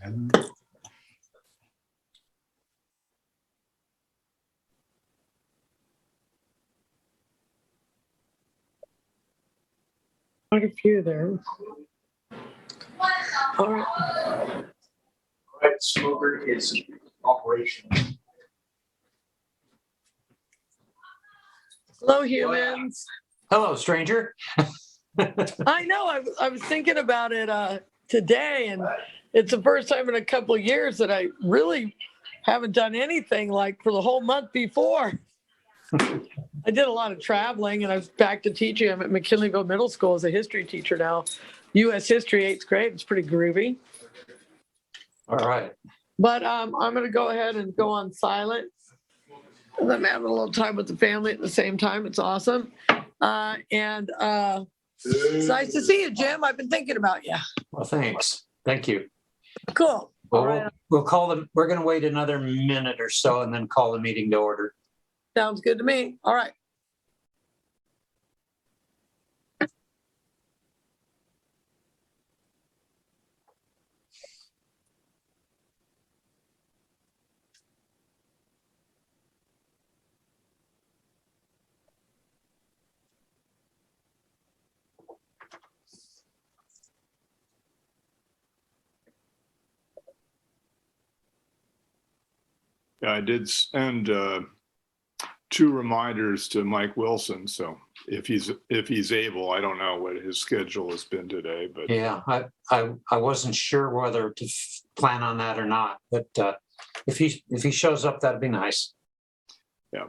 Quite a few there. All right. Right, smoker is operational. Hello, humans. Hello, stranger. I know. I was thinking about it today, and it's the first time in a couple of years that I really haven't done anything like for the whole month before. I did a lot of traveling, and I was back to teaching. I'm at McKinleyville Middle School as a history teacher now. U.S. history, 8th grade. It's pretty groovy. All right. But I'm going to go ahead and go on silent. I'm having a little time with the family at the same time. It's awesome. It's nice to see you, Jim. I've been thinking about you. Well, thanks. Thank you. Cool. Well, All right. we'll call them. We're going to wait another minute or so and then call the meeting to order. Sounds good to me. All right. I did send 2 reminders to Mike Wilson. So if he's able, I don't know what his schedule has been today, but Yeah, I wasn't sure whether to plan on that or not, but if he shows up, that'd be nice. yeah.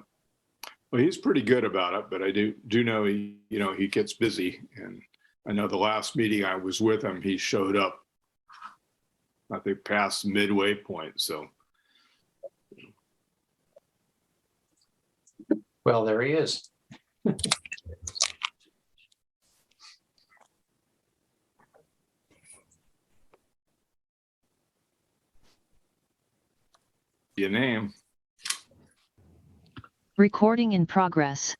Well, he's pretty good about it, but I do know he gets busy, and I know the last meeting I was with him, he showed up, I think, past the midway point. So. Well, there he is. Your name. Recording in progress.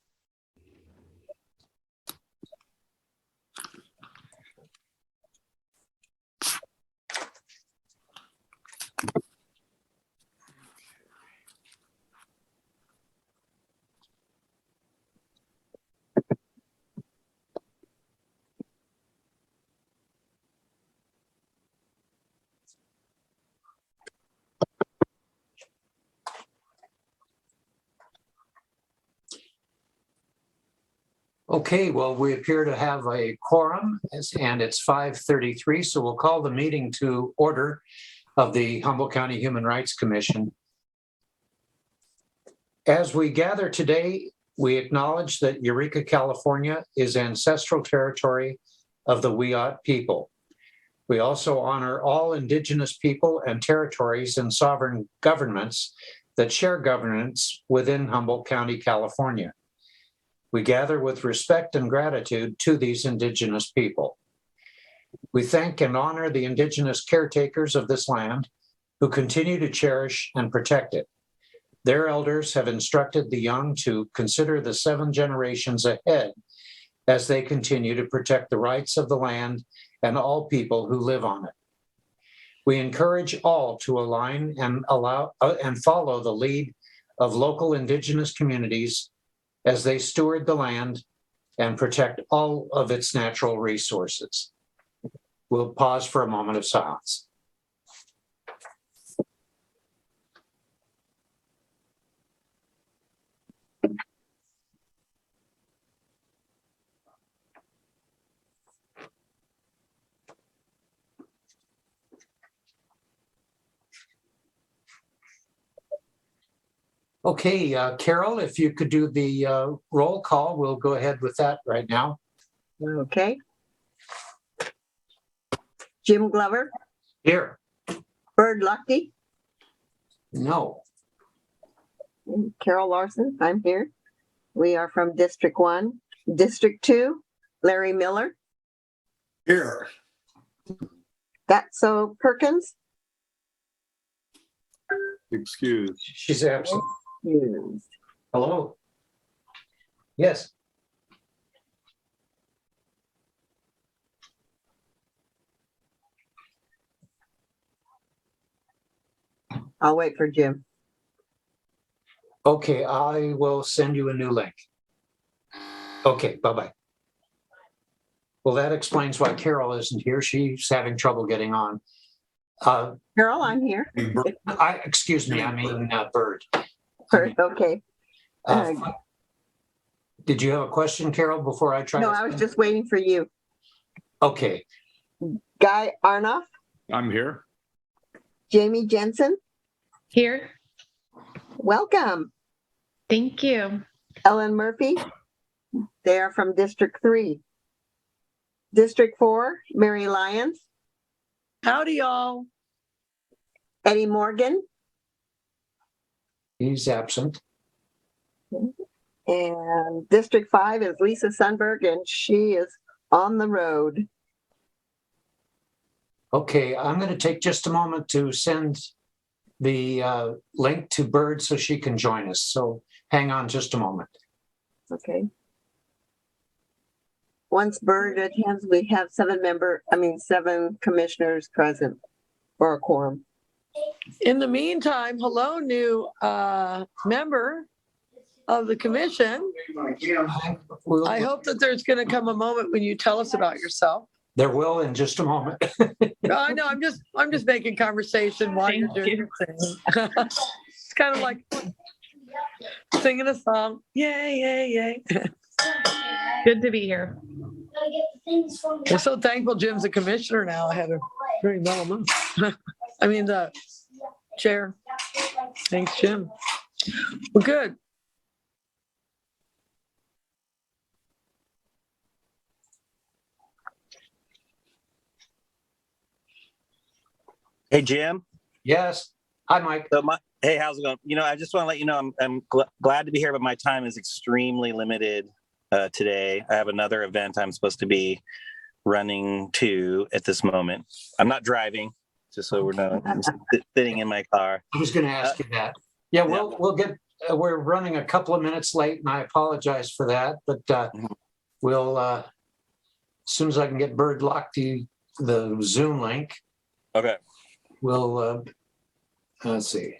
Okay, well, we appear to have a quorum, and it's 5:33, so we'll call the meeting to order of the Humboldt County Human Rights Commission. As we gather today, we acknowledge that Eureka, California is ancestral territory of the Wiyot people. We also honor all Indigenous people and territories and sovereign governments that share governance within Humboldt County, California. We gather with respect and gratitude to these Indigenous people. We thank and honor the Indigenous caretakers of this land who continue to cherish and protect it. Their elders have instructed the young to consider the 7 generations ahead as they continue to protect the rights of the land and all people who live on it. We encourage all to align and follow the lead of local Indigenous communities as they steward the land and protect all of its natural resources. We'll pause for a moment of silence. Okay, Carol, if you could do the roll call, we'll go ahead with that right now. Okay. Jim Glover, Here. Bird Lucky, No. Carol Larson, I'm here. We are from District 1. District 2, Larry Miller. Here. That's so Perkins. Excuse. She's absent. Used. Hello. Yes. I'll wait for Jim. Okay, I will send you a new link. Okay, bye-bye. Well, that explains why Carol isn't here. She's having trouble getting on. Carol, I'm here. Excuse me, I mean Bird. Okay. Did you have a question, Carol, before I try? No, I was just waiting for you. Okay, Guy Arnoff, I'm here. Jamie Jensen, Here. welcome. Thank you. Ellen Murphy, they are from District 3. District 4, Mary Lyons, Howdy, y'all. Eddie Morgan, he's absent. and District 5 is Lisa Sundberg, and she is on the road. Okay, I'm going to take just a moment to send the link to Bird so she can join us. So hang on just a moment. Okay. Once Bird attends, we have 7 commissioners present for a quorum. In the meantime, hello, new member of the commission. I hope that there's going to come a moment when you tell us about yourself. There will in just a moment. I know, I'm just making conversation while you're doing your thing. It's kind of like singing a song. Yay, yay, yay. Good to be here. I'm so thankful Jim's a commissioner now. I had a very mellow month. I mean, the chair. Thanks, Jim. Well, good. Hey, Jim. Yes. Hi, Mike. Hey, how's it going? I just want to let you know I'm glad to be here, but my time is extremely limited today. I have another event I'm supposed to be running to at this moment. I'm not driving, just so we're not sitting in my car. I was going to ask you that. Yeah, we'll get. We're running a couple of minutes late, and I apologize for that. But we'll as soon as I can get Bird locked to the Zoom link. Okay. We'll let's see.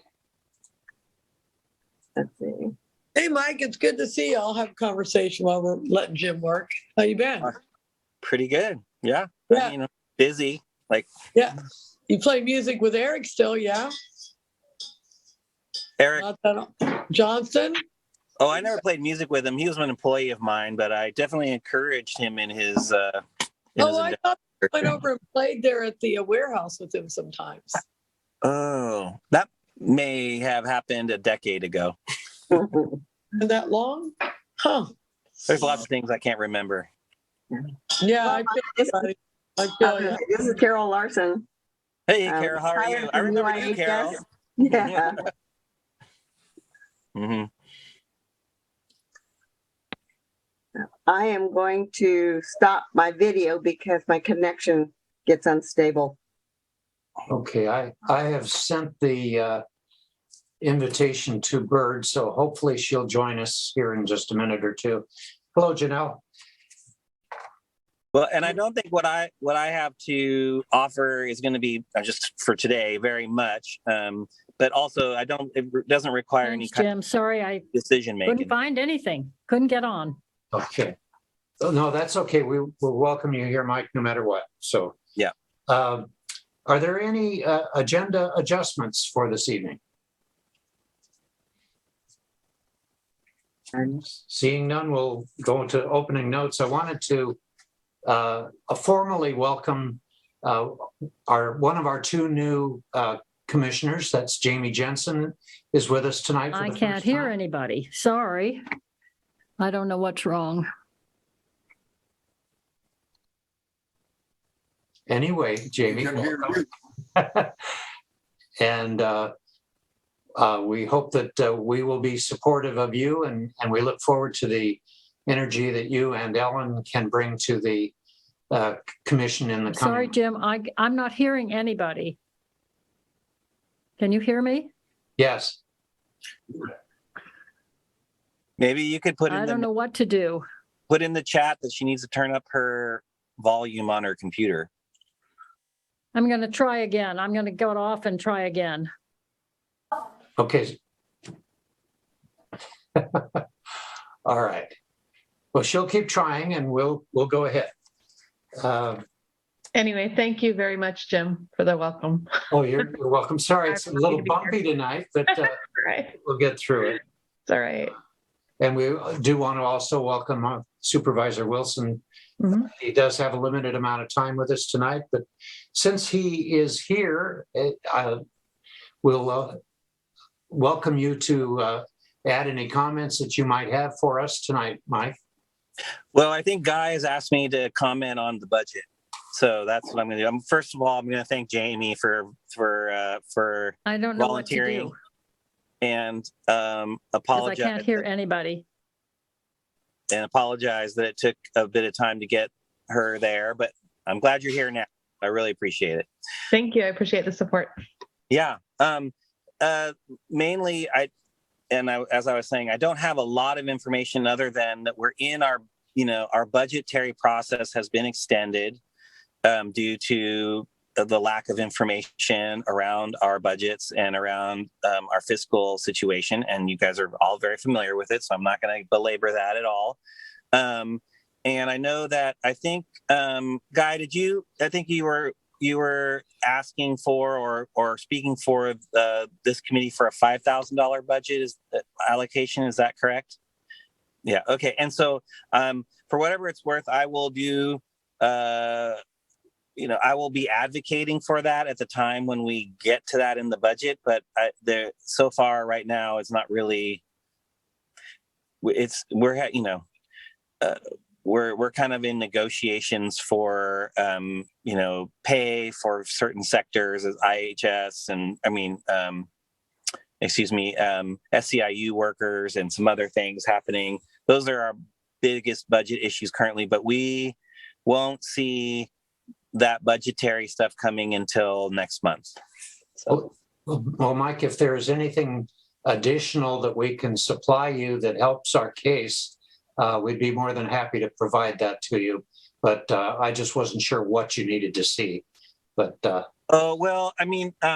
Hey, Mike, it's good to see you. I'll have a conversation while we're letting Jim work. How you been? Pretty good. Yeah. Yeah. Busy. Yeah. You play music with Eric still, yeah? Eric. Johnson? Oh, I never played music with him. He was an employee of mine, but I definitely encouraged him in his. I thought you went over and played there at the warehouse with him sometimes. Oh, that may have happened a decade ago. That long? Huh. There's lots of things I can't remember. Yeah, I feel you. This is Carol Larson. Hey, Carol, how are you? I remember you, Carol. Yeah. Mm-hmm. I am going to stop my video because my connection gets unstable. Okay, I have sent the invitation to Bird, so hopefully she'll join us here in just a minute or two. Hello, Janelle. Well, and I don't think what I have to offer is going to be just for today very much, but also it doesn't require any kind Jim. Sorry, I of decision making. couldn't find anything. Couldn't get on. Okay. Oh, no, that's okay. We'll welcome you here, Mike, no matter what. So yeah. Are there any agenda adjustments for this evening? Seeing none, we'll go into opening notes. I wanted to formally welcome one of our two new commissioners. That's Jamie Jensen is with us tonight. I can't hear anybody. Sorry. I don't know what's wrong. Anyway, Jamie, and we hope that we will be supportive of you, and we look forward to the energy that you and Ellen can bring to the commission in the coming. Sorry, Jim, I'm not hearing anybody. Can you hear me? Yes. Maybe you could put in I don't know what to do. Put in the chat that she needs to turn up her volume on her computer. I'm going to try again. I'm going to go off and try again. Okay. All right. Well, she'll keep trying and we'll go ahead. Anyway, thank you very much, Jim, for the welcome. Oh, you're welcome. Sorry, it's a I'm happy little to be here. bumpy tonight, but All right. we'll get through it. It's all right. And we do want to also welcome Supervisor Wilson. Mhm. He does have a limited amount of time with us tonight, but since he is here, we'll welcome you to add any comments that you might have for us tonight, Mike. Well, I think Guy has asked me to comment on the budget. So that's what I'm going to do. First of all, I'm going to thank Jamie for I don't know what to volunteering do and because I apologize can't hear anybody. and apologize that it took a bit of time to get her there, but I'm glad you're here now. I really appreciate it. Thank you. I appreciate the support. Yeah. Mainly, as I was saying, I don't have a lot of information other than that we're in our budgetary process has been extended due to the lack of information around our budgets and around our fiscal situation. And you guys are all very familiar with it, so I'm not going to belabor that at all. And I know that I think, Guy, I think you were asking for or speaking for this committee for a $5,000 budget allocation. Is that correct? Yeah. Okay. And so for whatever it's worth, I will do, I will be advocating for that at the time when we get to that in the budget. But so far right now, it's not really, we're kind of in negotiations for, pay for certain sectors as IHS and SCIU workers and some other things happening. Those are our biggest budget issues currently, but we won't see that budgetary stuff coming until next month. So. Well, Mike, if there is anything additional that we can supply you that helps our case, we'd be more than happy to provide that to you. But I just wasn't sure what you needed to see. But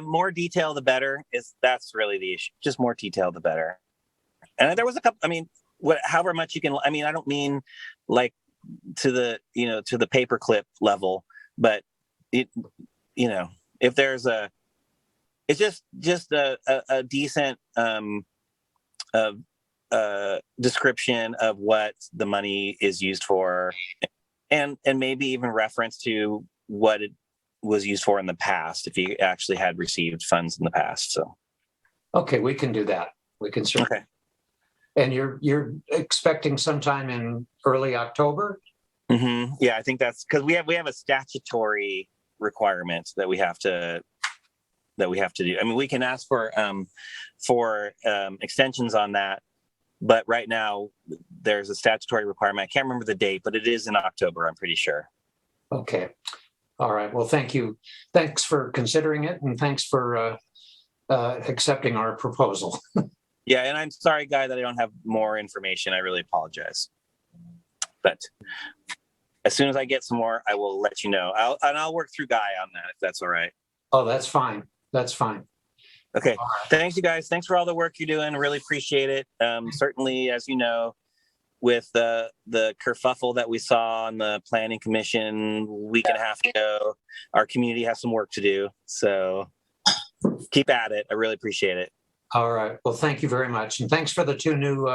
more detail the better. That's really the issue. Just more detail the better. And there was a couple. However much you can. I don't mean like to the paperclip level, but if there's it's just a decent description of what the money is used for, and maybe even reference to what it was used for in the past, if you actually had received funds in the past. So, okay, we can do that. We can certainly. Okay. And you're expecting sometime in early October? Mm-hmm. Yeah, I think that's because we have a statutory requirement that we have to do. We can ask for extensions on that, but right now there's a statutory requirement. I can't remember the date, but it is in October, I'm pretty sure. Okay. All right. Well, thank you. Thanks for considering it, and thanks for accepting our proposal. Yeah, and I'm sorry, Guy, that I don't have more information. I really apologize. But as soon as I get some more, I will let you know. I'll work through Guy on that, if that's all right. Oh, that's fine. That's fine. Okay. Thanks, you guys. Thanks for all the work you're doing. Really appreciate it. Certainly, as you know, with the kerfuffle that we saw on the Planning Commission a week and a half ago, our community has some work to do. So keep at it. I really appreciate it. All right. Well, thank you very much. And thanks for the 2 new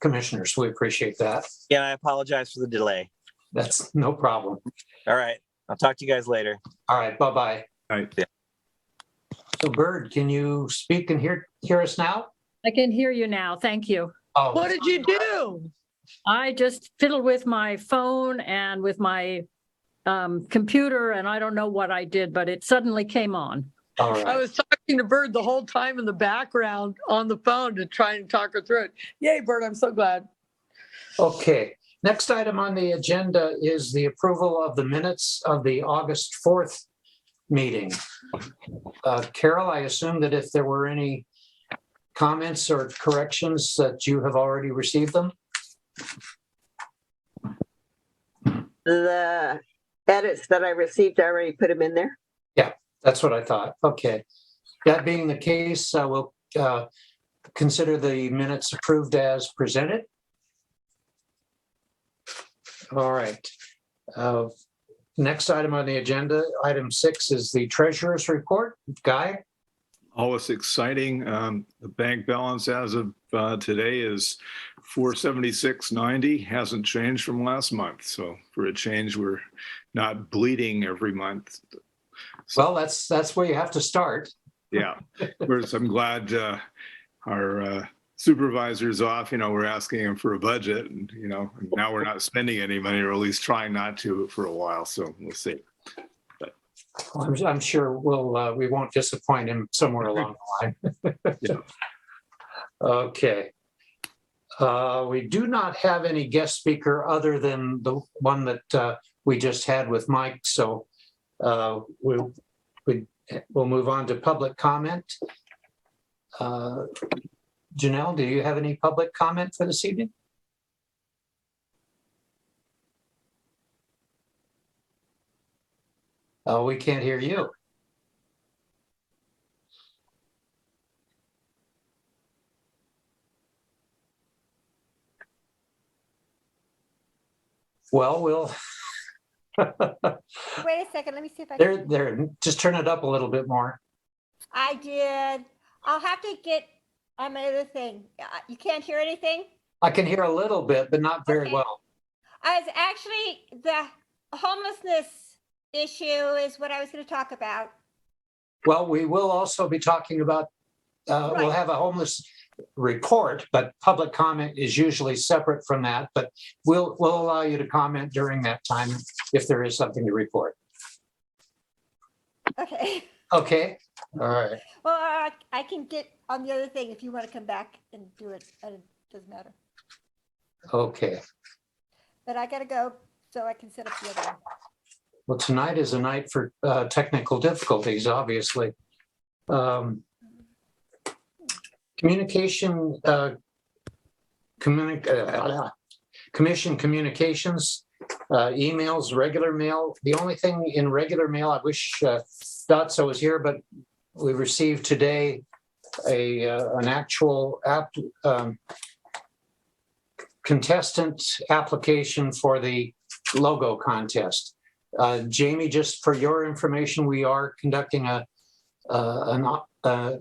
commissioners. We appreciate that. Yeah, I apologize for the delay. That's no problem. All right. I'll talk to you guys later. All right. Bye-bye. All right. Yeah. So, Bird, can you speak and hear us now? I can hear you now. Thank you. Oh, What did you do? I just fiddled with my phone and with my computer, and I don't know what I did, but it suddenly came on. all right. I was talking to Bird the whole time in the background on the phone to try and talk her through it. Yay, Bird, I'm so glad. Okay. Next item on the agenda is the approval of the minutes of the August 4th meeting. Carol, I assume that if there were any comments or corrections that you have already received them? The edits that I received, I already put them in there. That's what I thought. Okay. That being the case, we'll consider the minutes approved as presented? All right. Next item on the agenda, item 6, is the treasurer's report. Guy? Always exciting. The bank balance as of today is 476.90. Hasn't changed from last month. So for a change, we're not bleeding every month. Well, that's where you have to start. Yeah. Whereas I'm glad our supervisor's off. We're asking him for a budget, and now we're not spending any money, or at least trying not to for a while. So we'll see. Well, I'm sure we won't disappoint him somewhere along the line. Yeah. Okay. We do not have any guest speaker other than the one that we just had with Mike. So we'll move on to public comment. Janelle, do you have any public comment for this evening? Oh, we can't hear you. Well, we'll. Wait a second, let me see if I can. There. Just turn it up a little bit more. I did. I'll have to get on my other thing. You can't hear anything? I can hear a little bit, but not very Okay. well. As actually, the homelessness issue is what I was going to talk about. Well, we will also be talking about, we'll Right. have a homeless report, but public comment is usually separate from that. But we'll allow you to comment during that time if there is something to report. Okay. Okay, all right. Well, I can get on the other thing if you want to come back and do it. It doesn't matter. Okay. But I got to go so I can set up the other one. Well, tonight is a night for technical difficulties, obviously. Communication, commission communications, emails, regular mail. The only thing in regular mail, I wish Dotso was here, but we received today an actual contestant application for the logo contest. Jamie, just for your information, we are conducting a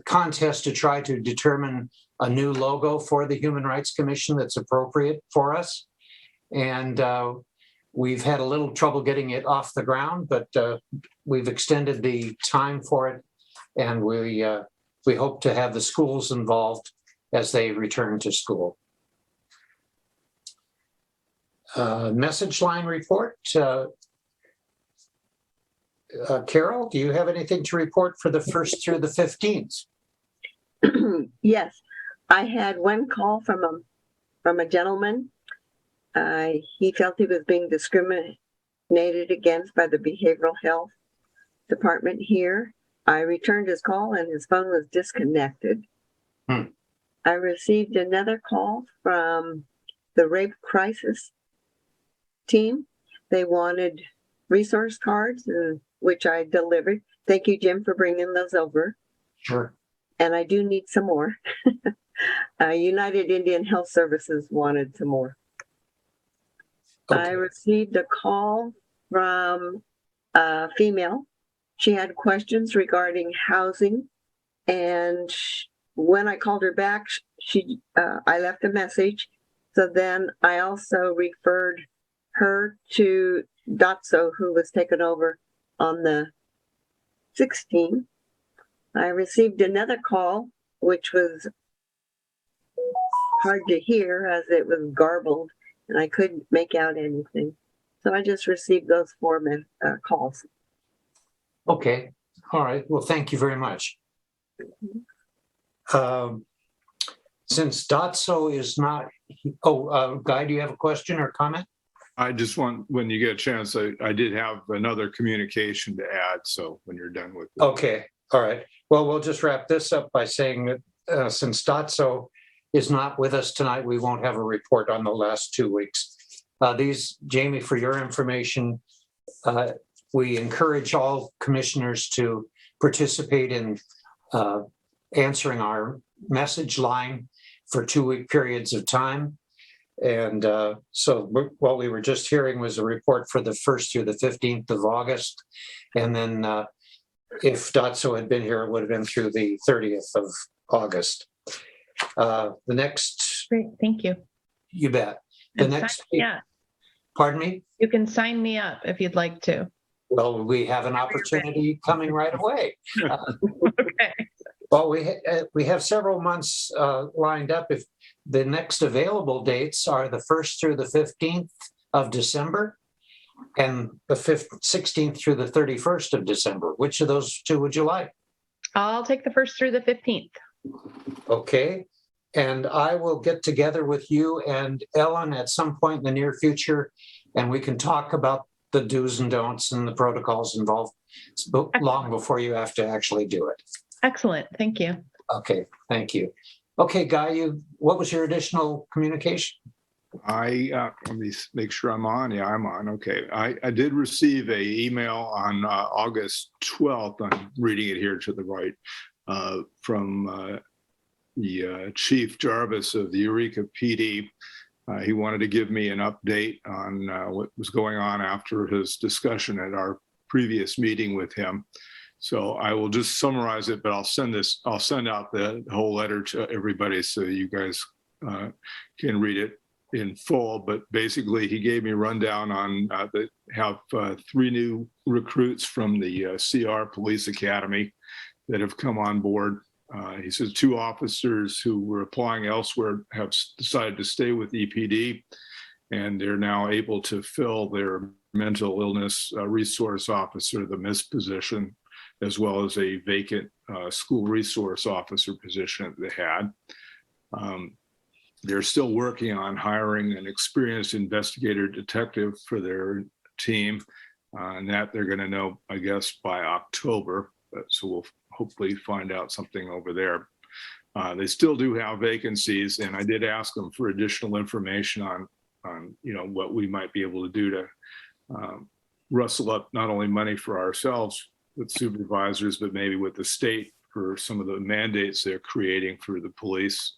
contest to try to determine a new logo for the Human Rights Commission that's appropriate for us. And we've had a little trouble getting it off the ground, but we've extended the time for it. And we hope to have the schools involved as they return to school. Message line report. Carol, do you have anything to report for the 1st through the 15th? Yes, I had one call from a gentleman. He felt he was being discriminated against by the behavioral health department here. I returned his call and his phone was disconnected. I received another call from the rape crisis team. They wanted resource cards, which I delivered. Thank you, Jim, for bringing those over. Sure. And I do need some more. United Indian Health Services wanted some more. Okay. I received a call from a female. She had questions regarding housing. And when I called her back, I left a message. So then I also referred her to Dotso, who was taken over on the 16th. I received another call, which was hard to hear as it was garbled and I couldn't make out anything. So I just received those 4 calls. Okay. All right. Well, thank you very much. Since Dotso is not, Guy, do you have a question or comment? I just want, when you get a chance, I did have another communication to add. So when you're done with it. Okay. All right. Well, we'll just wrap this up by saying that since Dotso is not with us tonight, we won't have a report on the last 2 weeks. Jamie, for your information, we encourage all commissioners to participate in answering our message line for 2-week periods of time. And what we were just hearing was a report for the 1st through the 15th of August. And then if Dotso had been here, it would have been through the 30th of August. The next, Great, thank you. you bet. The And next, sign me up. pardon me? You can sign me up if you'd like to. Well, we have an opportunity coming right away. Okay. Well, we have several months lined up. If the next available dates are the 1st through the 15th of December and the 16th through the 31st of December. Which of those two would you like? I'll take the 1st through the 15th. Okay. And I will get together with you and Ellen at some point in the near future, and we can talk about the do's and don'ts and the protocols involved long before you have to actually do it. Excellent, thank you. Okay, thank you. Okay, Guy, what was your additional communication? Let me make sure I'm on. Yeah, I'm on. Okay. I did receive a email on August 12th. I'm reading it here to the right from the Chief Jarvis of the Eureka PD. He wanted to give me an update on what was going on after his discussion at our previous meeting with him. So I will just summarize it, but I'll send out the whole letter to everybody so you guys can read it in full. But basically, he gave me a rundown on have 3 new recruits from the CR Police Academy that have come on board. He says 2 officers who were applying elsewhere have decided to stay with EPD, and they're now able to fill their mental illness resource officer, the MISS position, as well as a vacant school resource officer position that they had. They're still working on hiring an experienced investigator detective for their team, and that they're going to know, I guess, by October. So we'll hopefully find out something over there. They still do have vacancies, and I did ask them for additional information on what we might be able to do to rustle up not only money for ourselves with supervisors, but maybe with the state for some of the mandates they're creating for the police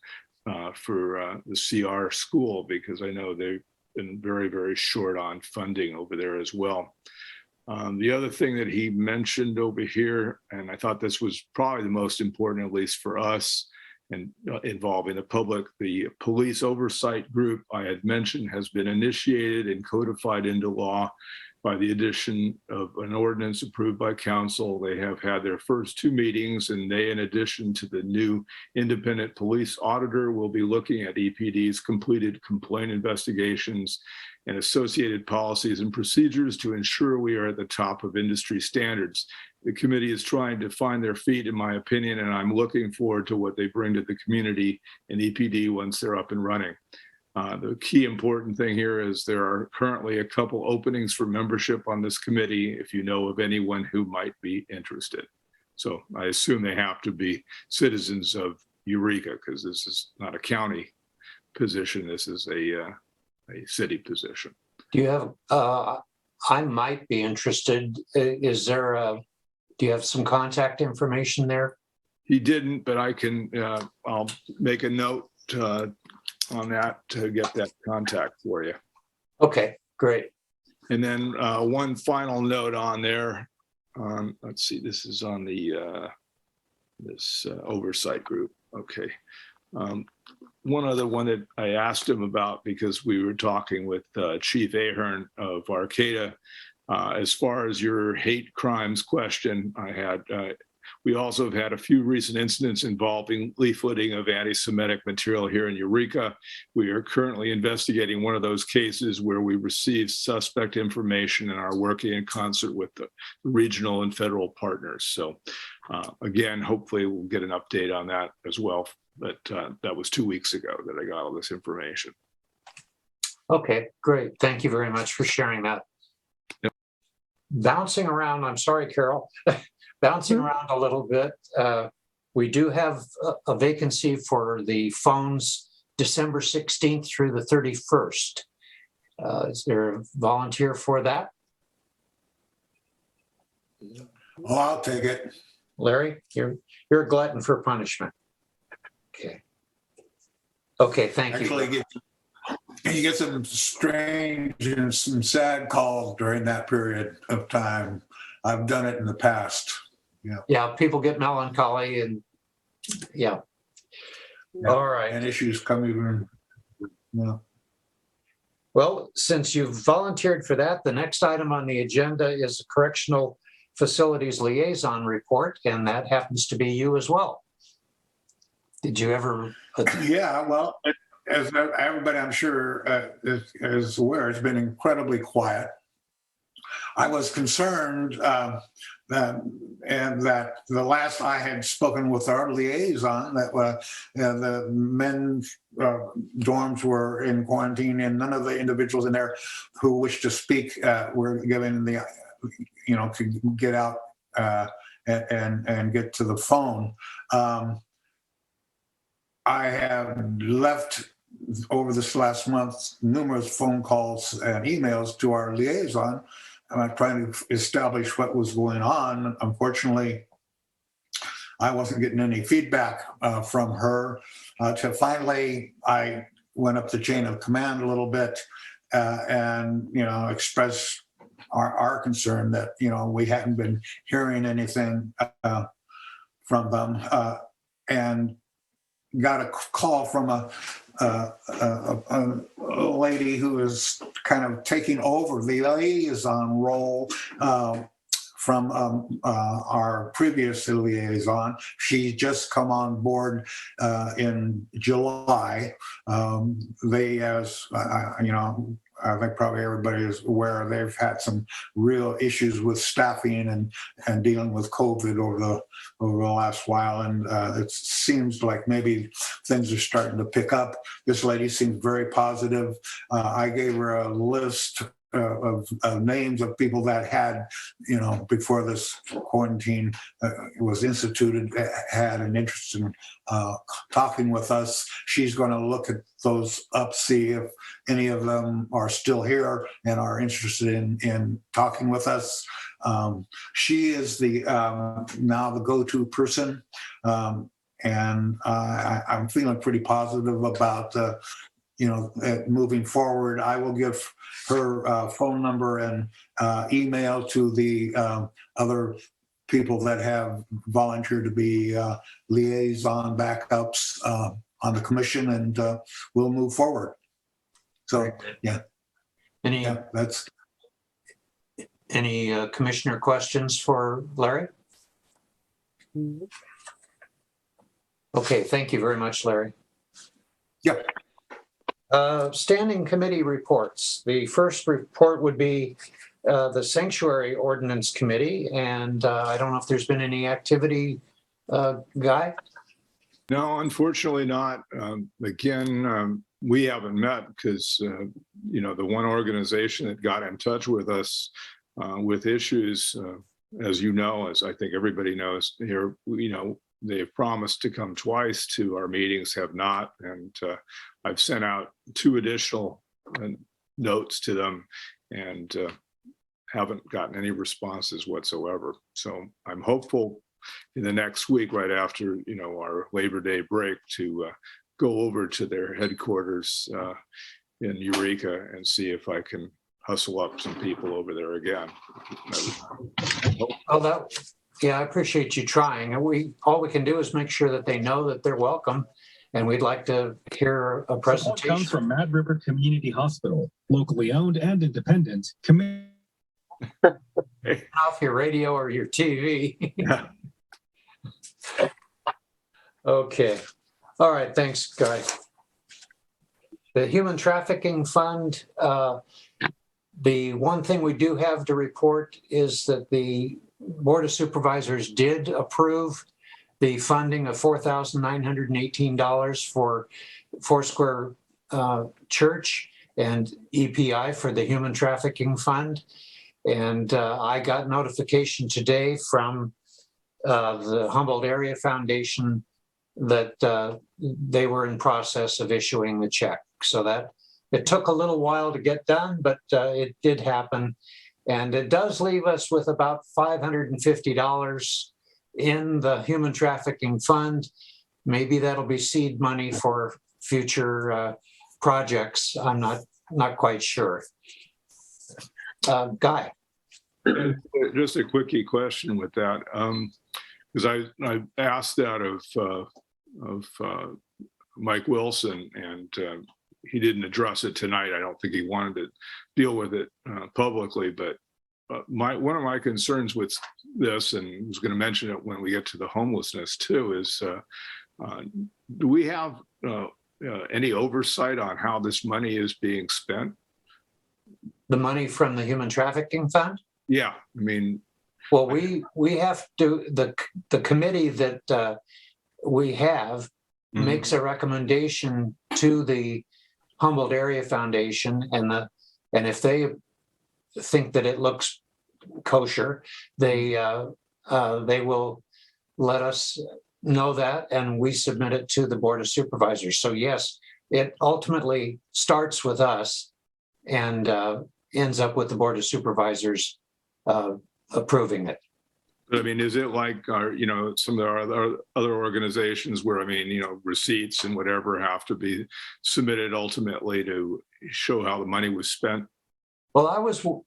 for the CR school, because I know they've been very, very short on funding over there as well. The other thing that he mentioned over here, and I thought this was probably the most important, at least for us, and involving the public, the police oversight group I had mentioned has been initiated and codified into law by the addition of an ordinance approved by council. They have had their first 2 meetings, and they, in addition to the new independent police auditor, will be looking at EPD's completed complaint investigations and associated policies and procedures to ensure we are at the top of industry standards. The committee is trying to find their feet, in my opinion, and I'm looking forward to what they bring to the community and EPD once they're up and running. The key important thing here is there are currently a couple openings for membership on this committee, if you know of anyone who might be interested. So I assume they have to be citizens of Eureka, because this is not a county position. This is a city position. Do you have, I might be interested. Is there do you have some contact information there? He didn't, but I can, I'll make a note on that to get that contact for you. Okay, great. And then one final note on there. Let's see, this is on the this oversight group. Okay. One other one that I asked him about, because we were talking with Chief Ahern of Arcata, as far as your hate crimes question, we also have had a few recent incidents involving leafleting of anti-Semitic material here in Eureka. We are currently investigating one of those cases where we received suspect information and are working in concert with the regional and federal partners. So again, hopefully we'll get an update on that as well. But that was 2 weeks ago that I got all this information. Okay, great. Thank you very much for sharing that. Yep. Bouncing around, I'm sorry, Carol, bouncing around a little bit. We do have a vacancy for the phones December 16th through the 31st. Is there a volunteer for that? Oh, I'll take it. Larry, you're a glutton for punishment. Okay. Okay, thank you. Actually, you get some strange and some sad calls during that period of time. I've done it in the past. Yeah, people get melancholy and yeah. All right. And issues come even, Well, since you've volunteered for that, the next item on the agenda is a Correctional Facilities Liaison report, and that happens to be you as well. Did you ever? Yeah, well, as everybody I'm sure is aware, it's been incredibly quiet. I was concerned that the last I had spoken with our liaison, that the men's dorms were in quarantine, and none of the individuals in there who wished to speak were given the, to get out and get to the phone. I have left over this last month numerous phone calls and emails to our liaison. I'm trying to establish what was going on. Unfortunately, I wasn't getting any feedback from her. Till finally, I went up the chain of command a little bit and expressed our concern that we hadn't been hearing anything from them, and got a call from a lady who is kind of taking over the liaison role from our previous liaison. She's just come on board in July. They, as I think probably everybody is aware, they've had some real issues with staffing and dealing with COVID over the last while, and it seems like maybe things are starting to pick up. This lady seems very positive. I gave her a list of names of people that had, before this quarantine was instituted, had an interest in talking with us. She's going to look at those up, see if any of them are still here and are interested in talking with us. She is now the go-to person, and I'm feeling pretty positive about moving forward. I will give her phone number and email to the other people that have volunteered to be liaison backups on the commission, and we'll move forward. So, yeah. Any commissioner questions for Larry? Okay, thank you very much, Larry. Yep. Standing committee reports. The first report would be the Sanctuary Ordinance Committee, and I don't know if there's been any activity, Guy? No, unfortunately not. Again, we haven't met because, the one organization that got in touch with us with issues, as as I think everybody knows here, they've promised to come twice to our meetings, have not. And I've sent out 2 additional notes to them and haven't gotten any responses whatsoever. So I'm hopeful in the next week, right after, our Labor Day break, to go over to their headquarters in Eureka and see if I can hustle up some people over there again. Yeah, I appreciate you trying. And all we can do is make sure that they know that they're welcome. And we'd like to hear a presentation. Support comes from Mad River Community Hospital, locally owned and independent. Off your radio or your TV. Okay. All right. Thanks, guys. The Human Trafficking Fund. The one thing we do have to report is that the Board of Supervisors did approve the funding of $4,918 for Foursquare Church and EPI for the Human Trafficking Fund. And I got notification today from the Humboldt Area Foundation that they were in process of issuing the check. So that it took a little while to get done, but it did happen. And it does leave us with about $550 in the Human Trafficking Fund. Maybe that'll be seed money for future projects. I'm not quite sure. Guy. Just a quickie question with that, because I asked that of Mike Wilson, and he didn't address it tonight. I don't think he wanted to deal with it publicly, but one of my concerns with this, and I was going to mention it when we get to the homelessness too, is do we have any oversight on how this money is being spent? The money from the Human Trafficking Fund? Yeah, I mean, well, we have to, the committee that we have makes a recommendation to the Humboldt Area Foundation, and if they think that it looks kosher, they will let us know that, and we submit it to the Board of Supervisors. So yes, it ultimately starts with us and ends up with the Board of Supervisors approving it. I mean, is it like some of our other organizations where, I mean, receipts and whatever have to be submitted ultimately to show how the money was spent? Well,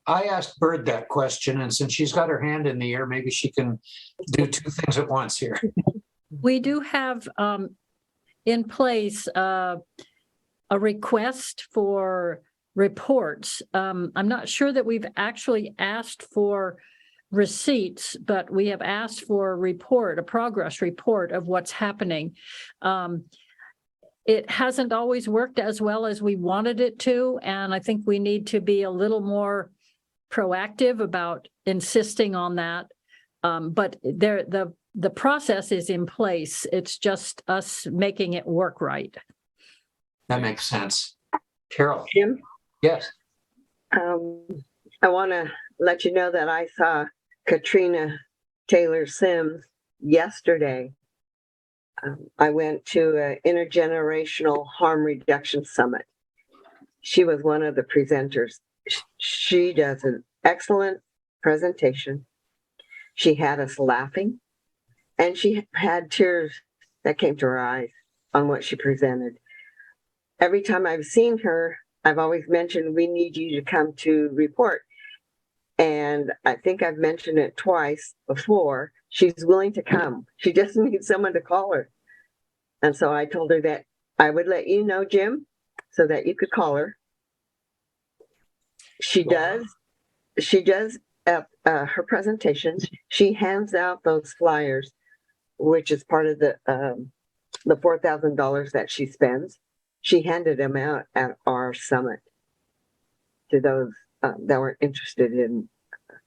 I asked Bird that question, and since she's got her hand in the air, maybe she can do two things at once here. We do have in place a request for reports. I'm not sure that we've actually asked for receipts, but we have asked for a progress report of what's happening. It hasn't always worked as well as we wanted it to, and I think we need to be a little more proactive about insisting on that. But the process is in place. It's just us making it work right. That makes sense. Carol? Jim? Yes. I want to let you know that I saw Katrina Taylor Sims yesterday. I went to an intergenerational harm reduction summit. She was one of the presenters. She does an excellent presentation. She had us laughing, and she had tears that came to her eyes on what she presented. Every time I've seen her, I've always mentioned, we need you to come to report. And I think I've mentioned it twice before. She's willing to come. She just needs someone to call her. And so I told her that I would let you know, Jim, so that you could call her. She does her presentations. She hands out those flyers, which is part of the $4,000 that she spends. She handed them out at our summit to those that were interested in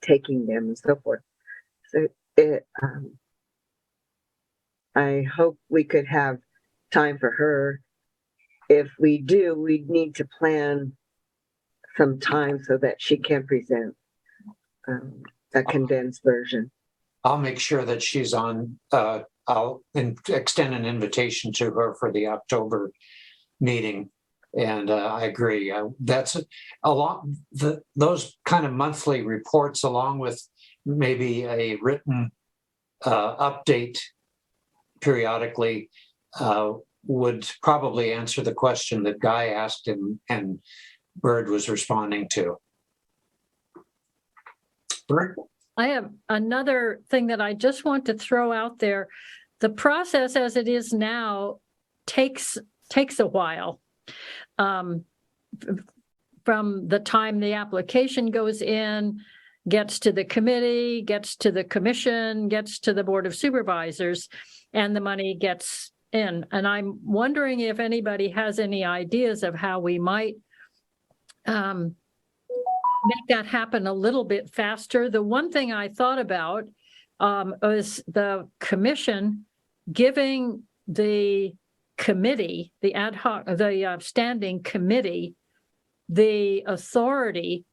taking them and so forth. So I hope we could have time for her. If we do, we need to plan some time so that she can present a condensed version. I'll make sure that she's on. I'll extend an invitation to her for the October meeting. And I agree. That's a lot. Those kind of monthly reports, along with maybe a written update periodically, would probably answer the question that Guy asked him and Bird was responding to. Bird? I have another thing that I just want to throw out there. The process as it is now takes a while. From the time the application goes in, gets to the committee, gets to the commission, gets to the Board of Supervisors, and the money gets in. And I'm wondering if anybody has any ideas of how we might make that happen a little bit faster. The one thing I thought about was the commission giving the committee, the ad hoc, the standing committee, the authority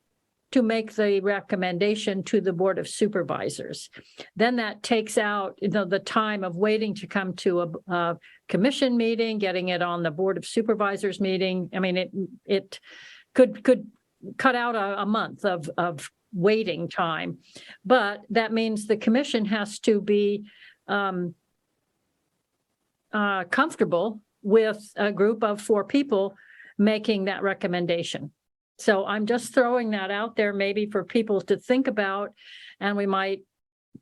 to make the recommendation to the Board of Supervisors. Then that takes out, the time of waiting to come to a commission meeting, getting it on the Board of Supervisors meeting. I mean, it could cut out a month of waiting time, but that means the commission has to be comfortable with a group of 4 people making that recommendation. So I'm just throwing that out there maybe for people to think about, and we might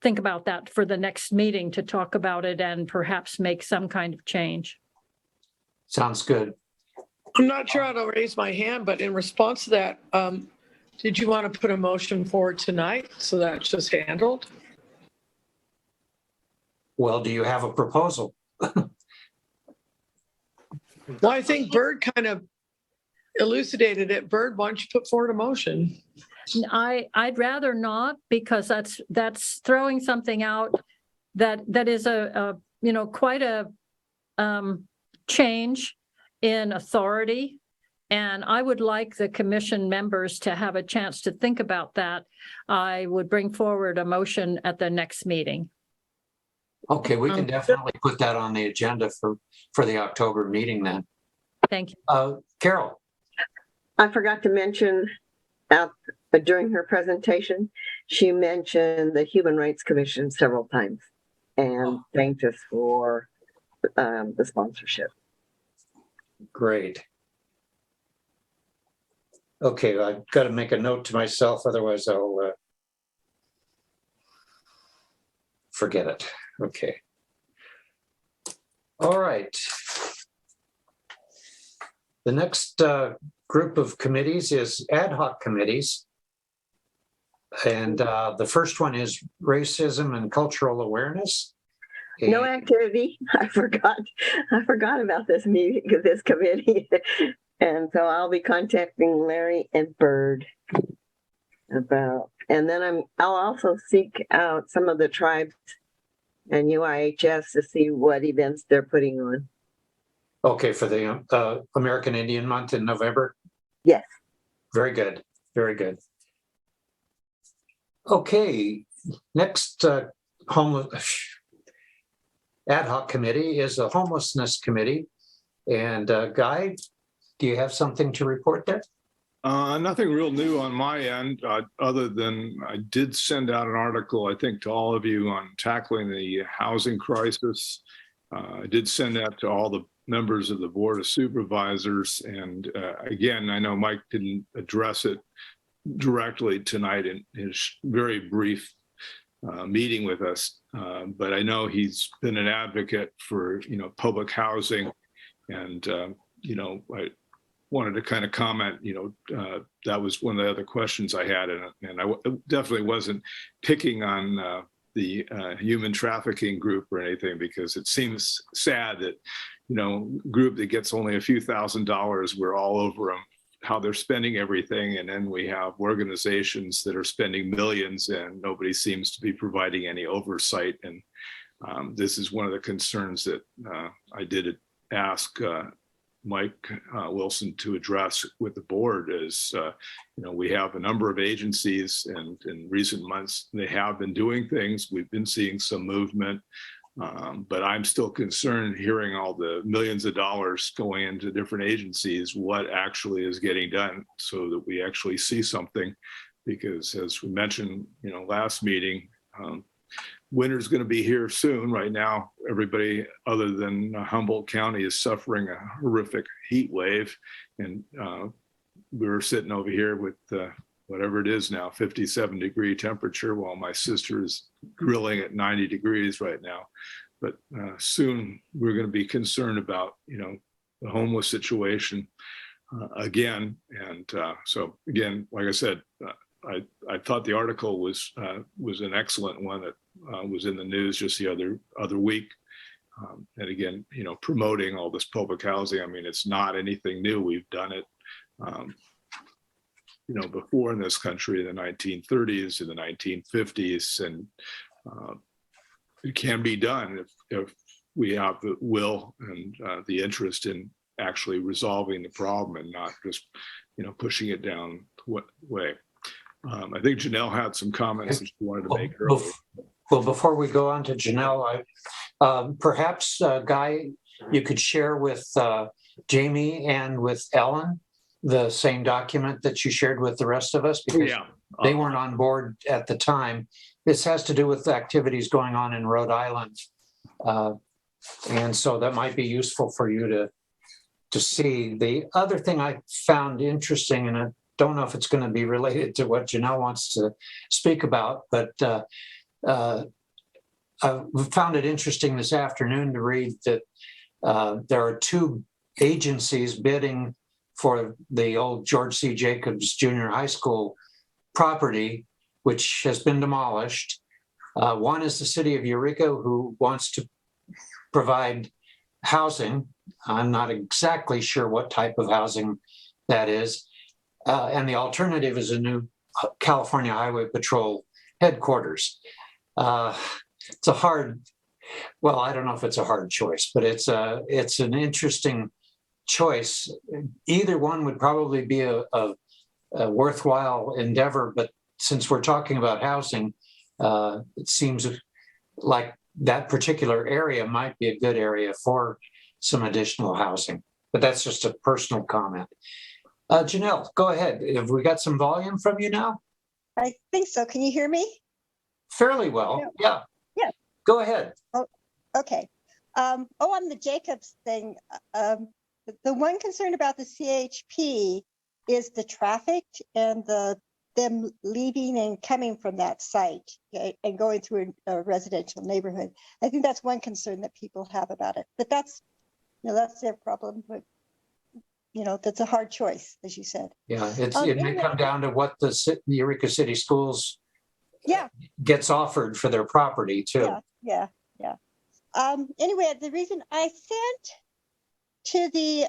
think about that for the next meeting to talk about it and perhaps make some kind of change. Sounds good. I'm not sure how to raise my hand, but in response to that, did you want to put a motion forward tonight so that's just handled? Well, do you have a proposal? Well, I think Bird kind of elucidated it. Bird, why don't you put forward a motion? I'd rather not, because that's throwing something out that is a quite a change in authority. And I would like the commission members to have a chance to think about that. I would bring forward a motion at the next meeting. Okay, we can definitely put that on the agenda for the October meeting then. Thank you. Carol. I forgot to mention during her presentation, she mentioned the Human Rights Commission several times and thanked us for the sponsorship. Great. Okay, I've got to make a note to myself, otherwise I'll forget it. Okay. All right. The next group of committees is ad hoc committees. And the first one is racism and cultural awareness. No activity. I forgot about this meeting, this committee. And so I'll be contacting Larry and Bird about, and then I'll also seek out some of the tribes and UIHS to see what events they're putting on. Okay, for the American Indian Month in November? Yes. Very good, very good. Okay, next ad hoc committee is a homelessness committee. And Guy, do you have something to report there? Nothing real new on my end, other than I did send out an article, I think, to all of you on tackling the housing crisis. I did send that to all the members of the Board of Supervisors. And again, I know Mike didn't address it directly tonight in his very brief meeting with us, but I know he's been an advocate for, public housing. And, I wanted to kind of comment, that was one of the other questions I had. And I definitely wasn't picking on the human trafficking group or anything, because it seems sad that, group that gets only a few $1,000s, we're all over them, how they're spending everything. And then we have organizations that are spending millions and nobody seems to be providing any oversight. And this is one of the concerns that I did ask Mike Wilson to address with the board is, we have a number of agencies, and in recent months, they have been doing things. We've been seeing some movement, but I'm still concerned hearing all the millions of dollars going into different agencies, what actually is getting done so that we actually see something. Because as we mentioned, last meeting, winter's going to be here soon. Right now, everybody other than Humboldt County is suffering a horrific heat wave. And we were sitting over here with whatever it is now, 57-degree temperature, while my sister is grilling at 90 degrees right now. But soon we're going to be concerned about, the homeless situation again. And so again, like I said, I thought the article was an excellent one that was in the news just the other week. And again, promoting all this public housing. I mean, it's not anything new. We've done it, before in this country in the 1930s, in the 1950s, and it can be done if we have the will and the interest in actually resolving the problem and not just, pushing it down way. I think Janelle had some comments that she wanted to make earlier. Well, before we go on to Janelle, perhaps, Guy, you could share with Jamie and with Ellen the same document that you shared with the rest of us, because They weren't on board at the time. This has to do with the activities going on in Rhode Island. And so that might be useful for you to see. The other thing I found interesting, and I don't know if it's going to be related to what Janelle wants to speak about, but I found it interesting this afternoon to read that there are two agencies bidding for the old George C. Jacobs Junior High School property, which has been demolished. One is the city of Eureka, who wants to provide housing. I'm not exactly sure what type of housing that is. And the alternative is a new California Highway Patrol headquarters. It's a hard, well, I don't know if it's a hard choice, but it's an interesting choice. Either one would probably be a worthwhile endeavor, but since we're talking about housing, it seems like that particular area might be a good area for some additional housing. But that's just a personal comment. Janelle, go ahead. Have we got some volume from you now? I think so. Can you hear me? Fairly well. Yeah. Yeah. Go ahead. Oh, okay. On the Jacobs thing, the one concern about the CHP is the traffic and them leaving and coming from that site, okay, and going through a residential neighborhood. I think that's one concern that people have about it. But that's their problem. But that's a hard choice, as you said. Yeah, it may come down to what the Eureka City Schools gets offered for their property too. Yeah. Anyway, the reason I sent to the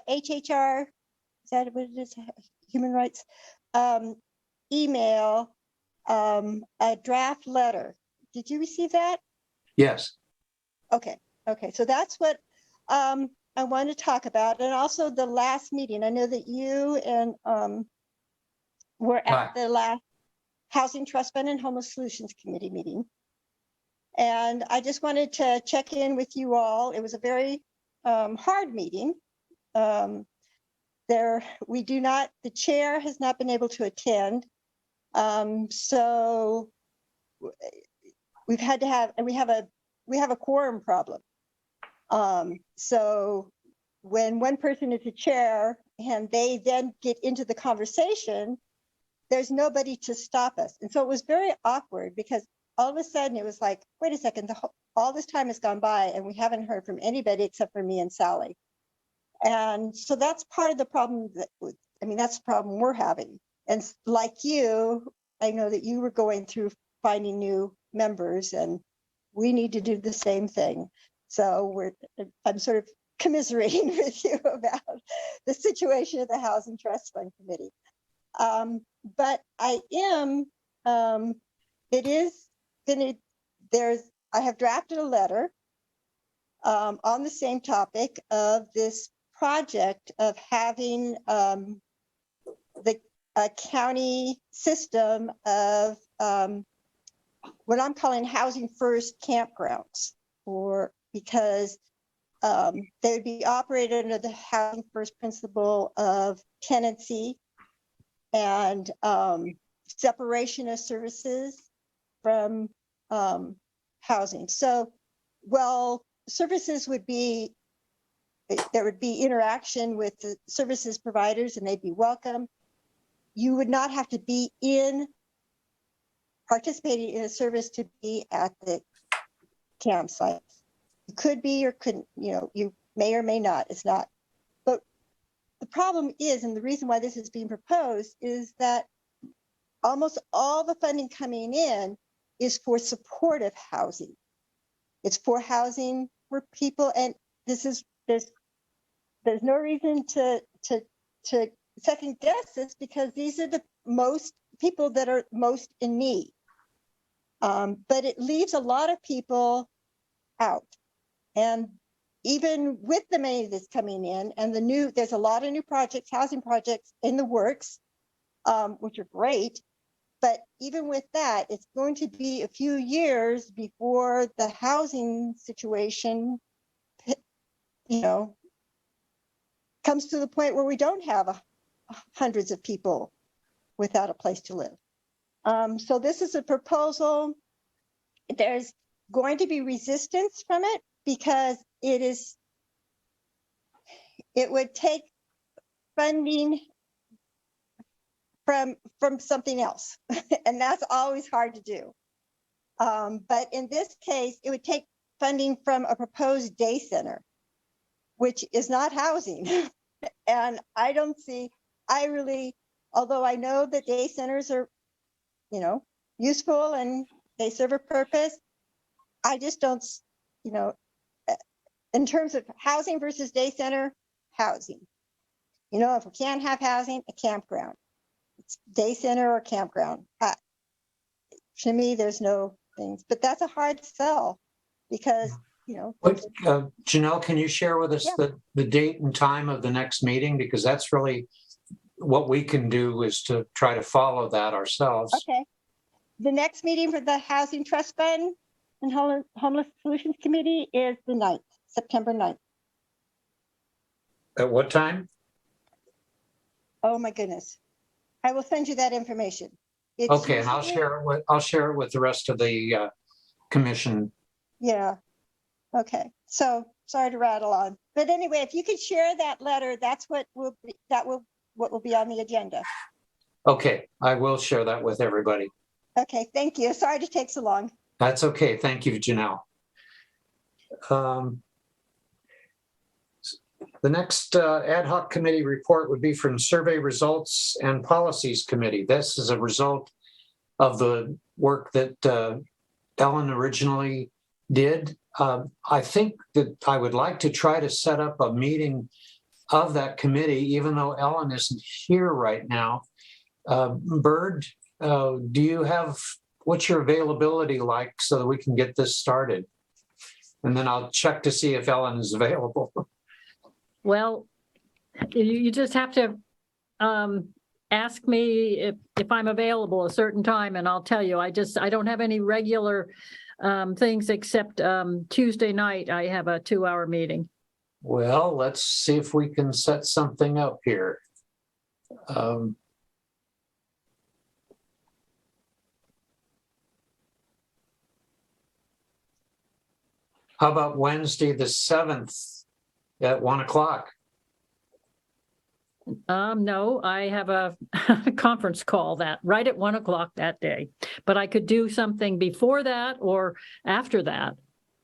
HHR, is that what it is? Human Rights email, a draft letter. Did you receive that? Yes. Okay. So that's what I want to talk about, and also the last meeting. I know that you and were at the last Housing Trust Fund and Homeless Solutions Committee meeting. And I just wanted to check in with you all. It was a very hard meeting. The chair has not been able to attend. So we've had to have, and we have a quorum problem. So when one person is a chair and they then get into the conversation, there's nobody to stop us. And so it was very awkward because all of a sudden it was like, wait a second, all this time has gone by and we haven't heard from anybody except for me and Sally. And so that's part of the problem that's the problem we're having. And like you, I know that you were going through finding new members and we need to do the same thing. So I'm sort of commiserating with you about the situation of the Housing Trust Fund Committee. But I have drafted a letter on the same topic of this project of having the county system of what I'm calling housing first campgrounds, because they would be operated under the housing first principle of tenancy and separation of services from housing. So, services would be, there would be interaction with the services providers and they'd be welcome. You would not have to be participating in a service to be at the campsite. You could be or couldn't, you may or may not, it's not. But the problem is, and the reason why this is being proposed is that almost all the funding coming in is for supportive housing. It's for housing for people, and there's no reason to second guess this because these are the most people that are most in need. But it leaves a lot of people out. And even with the money that's coming in and there's a lot of new projects, housing projects in the works, which are great. But even with that, it's going to be a few years before the housing situation, comes to the point where we don't have hundreds of people without a place to live. So this is a proposal. There's going to be resistance from it because it would take funding from something else. And that's always hard to do. But in this case, it would take funding from a proposed day center, which is not housing. And although I know that day centers are, useful and they serve a purpose, I just don't, in terms of housing versus day center, housing. If we can't have housing, a campground. It's day center or campground. To me, there's no things, but that's a hard sell because, Janelle, can you share with us the date and time of the next meeting? Because that's really what we can do, is to try to follow that ourselves. Okay. The next meeting for the Housing Trust Fund and Homeless Solutions Committee is the 9th, September 9th. At what time? Oh my goodness. I will send you that information. Okay, and I'll share it with the rest of the commission. Yeah. Okay. So sorry to rattle on, but anyway, if you could share that letter, that's what will be on the agenda. Okay, I will share that with everybody. Okay, thank you. Sorry to take so long. That's okay. Thank you, Janelle. The next ad hoc committee report would be from Survey Results and Policies Committee. This is a result of the work that Ellen originally did. I think that I would like to try to set up a meeting of that committee, even though Ellen isn't here right now. Bird, what's your availability like so that we can get this started? And then I'll check to see if Ellen is available. Well, you just have to ask me if I'm available a certain time, and I'll tell you. I don't have any regular things except Tuesday night. I have a 2-hour meeting. Well, let's see if we can set something up here. How about Wednesday the 7th at 1:00? No, I have a conference call right at 1:00 that day, but I could do something before that or after that.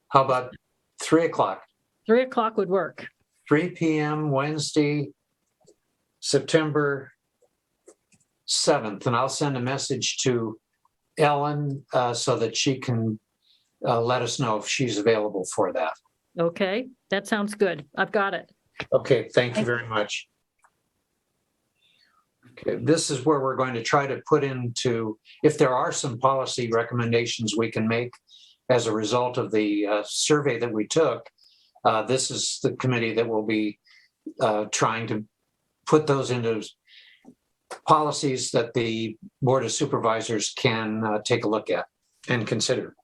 How about 3:00? 3:00 would work. 3 p.m. Wednesday, September 7th. And I'll send a message to Ellen so that she can let us know if she's available for that. Okay, that sounds good. I've got it. Okay, thank you very much. Okay, this is where we're going to try to put into, if there are some policy recommendations we can make as a result of the survey that we took. This is the committee that will be trying to put those into policies that the Board of Supervisors can take a look at and consider.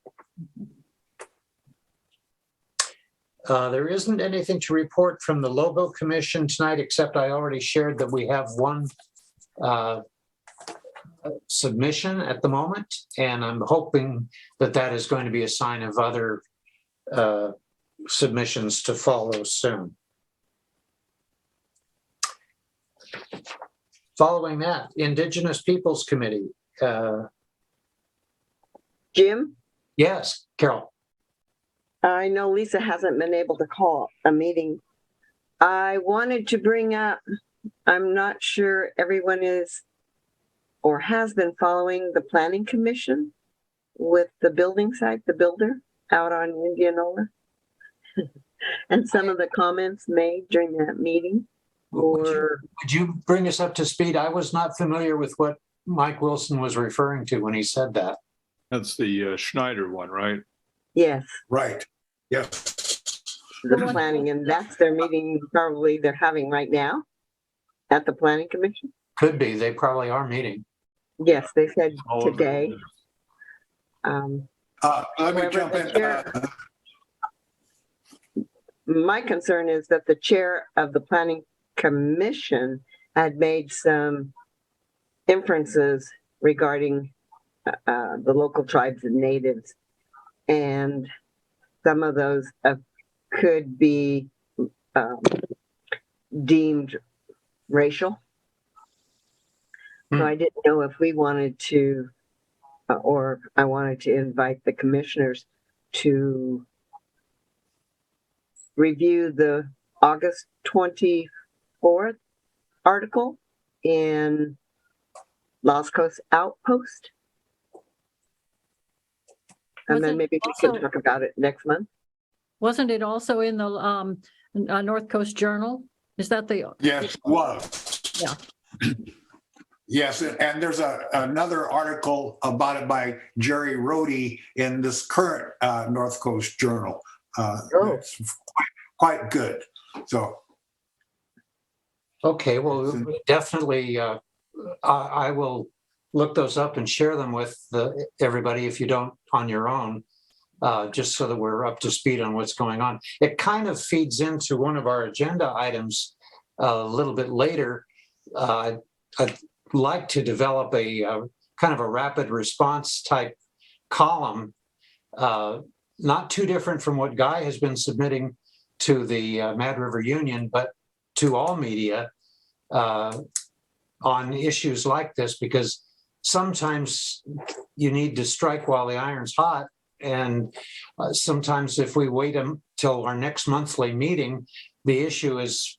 There isn't anything to report from the Logo Commission tonight, except I already shared that we have one submission at the moment, and I'm hoping that that is going to be a sign of other submissions to follow soon. Following that, Indigenous Peoples Committee. Jim? Yes, Carol. I know Lisa hasn't been able to call a meeting. I wanted to bring up, I'm not sure everyone is or has been following the Planning Commission with the building site, the builder out on Indianola, and some of the comments made during that meeting. Would you bring us up to speed? I was not familiar with what Mike Wilson was referring to when he said that. That's the Schneider one, right? Yes. Right. Yes. The planning, and that's their meeting probably they're having right now at the Planning Commission. Could be. They probably are meeting. Yes, they said today. Let me jump in. My concern is that the chair of the Planning Commission had made some inferences regarding the local tribes and natives. And some of those could be deemed racial. So I didn't know if we wanted to, or I wanted to invite the commissioners to review the August 24th article in Lost Coast Outpost. And then maybe we can talk about it next month. Wasn't it also in the North Coast Journal? Is that the? Yes, it was. Yeah. Yes, and there's another article about it by Jerry Rohde in this current North Coast Journal. It's quite good. So. Okay, well, definitely, I will look those up and share them with everybody if you don't on your own, just so that we're up to speed on what's going on. It kind of feeds into one of our agenda items a little bit later. I'd like to develop a kind of a rapid response type column, not too different from what Guy has been submitting to the Mad River Union, but to all media on issues like this, because sometimes you need to strike while the iron's hot. And sometimes if we wait until our next monthly meeting, the issue is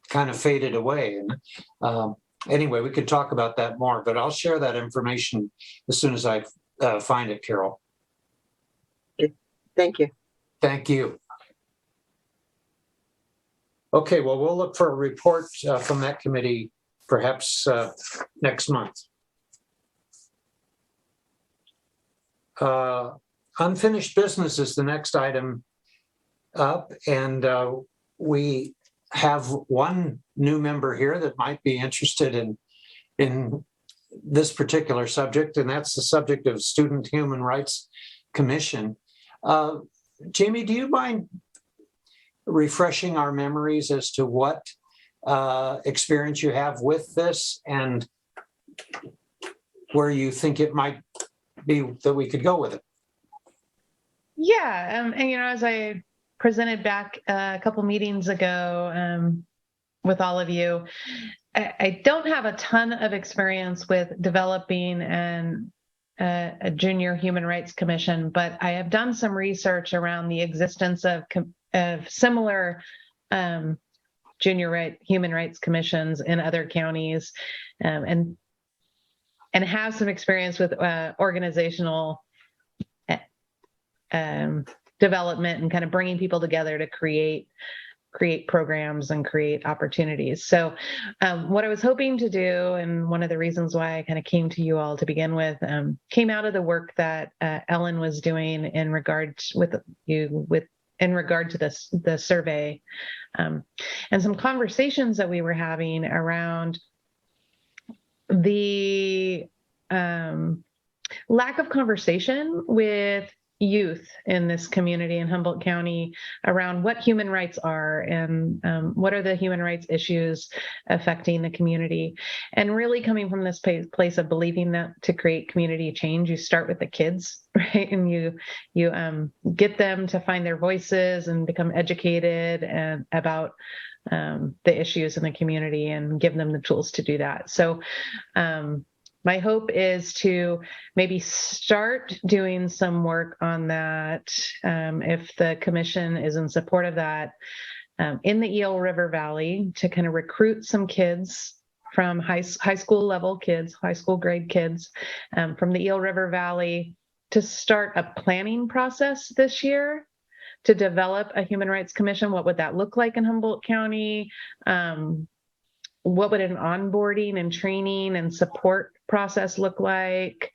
kind of faded away. And anyway, we could talk about that more, but I'll share that information as soon as I find it, Carol. Thank you. Thank you. Okay, well, we'll look for a report from that committee perhaps next month. Unfinished business is the next item up, and we have one new member here that might be interested in this particular subject, and that's the subject of Student Human Rights Commission. Jamie, do you mind refreshing our memories as to what experience you have with this and where you think it might be that we could go with it? Yeah, and as I presented back a couple meetings ago with all of you, I don't have a ton of experience with developing a junior human rights commission, but I have done some research around the existence of similar junior human rights commissions in other counties, and have some experience with organizational development and kind of bringing people together to create programs and create opportunities. So what I was hoping to do, and one of the reasons why I kind of came to you all to begin with, came out of the work that Ellen was doing in regard to the survey, and some conversations that we were having around the lack of conversation with youth in this community in Humboldt County around what human rights are and what are the human rights issues affecting the community, and really coming from this place of believing that to create community change, you start with the kids, right? And you get them to find their voices and become educated and about the issues in the community and give them the tools to do that. So my hope is to maybe start doing some work on that, if the commission is in support of that, in the Eel River Valley, to kind of recruit some kids from high school level kids, high school grade kids from the Eel River Valley, to start a planning process this year to develop a human rights commission. What would that look like in Humboldt County? What would an onboarding and training and support process look like?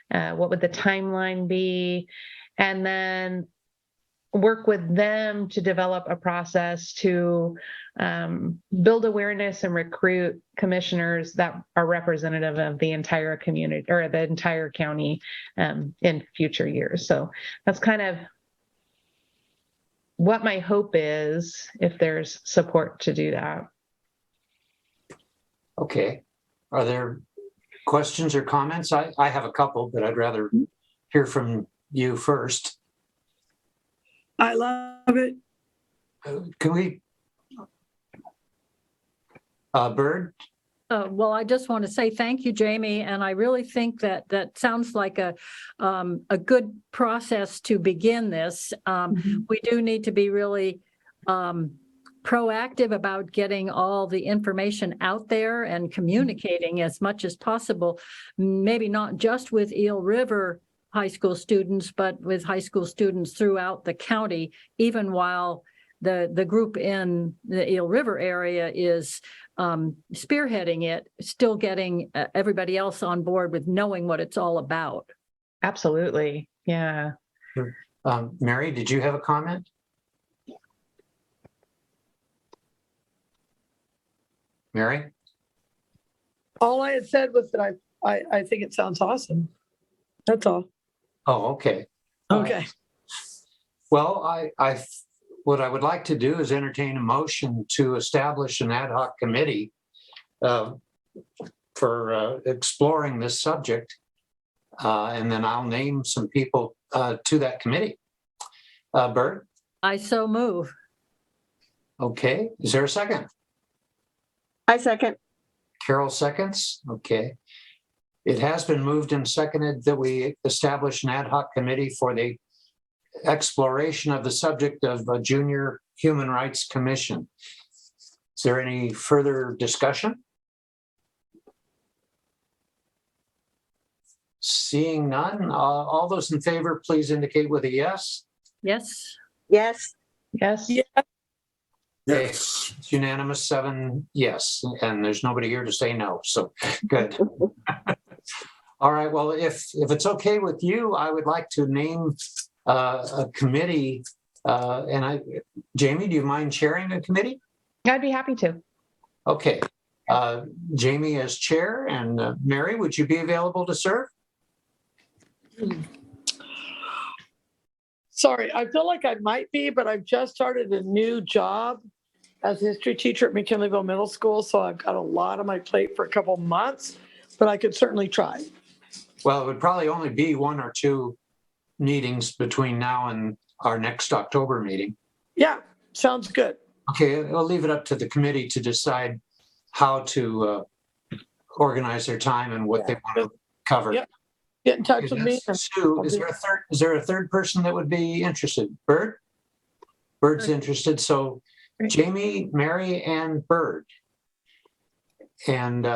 What would the timeline be? And then work with them to develop a process to build awareness and recruit commissioners that are representative of the entire community or the entire county in future years. So that's kind of what my hope is, if there's support to do that. Okay. Are there Questions or comments? I have a couple, but I'd rather hear from you first. I love it. Can we? Bird? Well, I just want to say thank you, Jamie, and I really think that that sounds like a good process to begin this. We do need to be really proactive about getting all the information out there and communicating as much as possible, maybe not just with Eel River high school students, but with high school students throughout the county, even while the group in the Eel River area is spearheading it, still getting everybody else on board with knowing what it's all about. Absolutely. Yeah. Mary, did you have a comment? Mary? All I had said was that I think it sounds awesome. That's all. Oh, okay. Okay. Well, what I would like to do is entertain a motion to establish an ad hoc committee for exploring this subject. And then I'll name some people to that committee. Bert? I so move. Okay. Is there a second? I second. Carol seconds. Okay. It has been moved and seconded that we establish an ad hoc committee for the exploration of the subject of a junior human rights commission. Is there any further discussion? Seeing none, all those in favor, please indicate with a yes. Yes. Yes. Yes. Yeah. Yes. It's unanimous, 7 yes, and there's nobody here to say no, so good. All right, well, if it's okay with you, I would like to name a committee, Jamie, do you mind chairing a committee? I'd be happy to. Okay, Jamie as chair, and Mary, would you be available to serve? Sorry, I feel like I might be, but I've just started a new job as a history teacher at McKinleyville Middle School, so I've got a lot on my plate for a couple months, but I could certainly try. Well, it would probably only be 1 or 2 meetings between now and our next October meeting. Yeah, sounds good. Okay, I'll leave it up to the committee to decide how to organize their time and what they want to cover. Yep. Get in touch with me. Sue, is there a third person that would be interested? Bird? Bird's interested. So Jamie, Mary, and Bird. And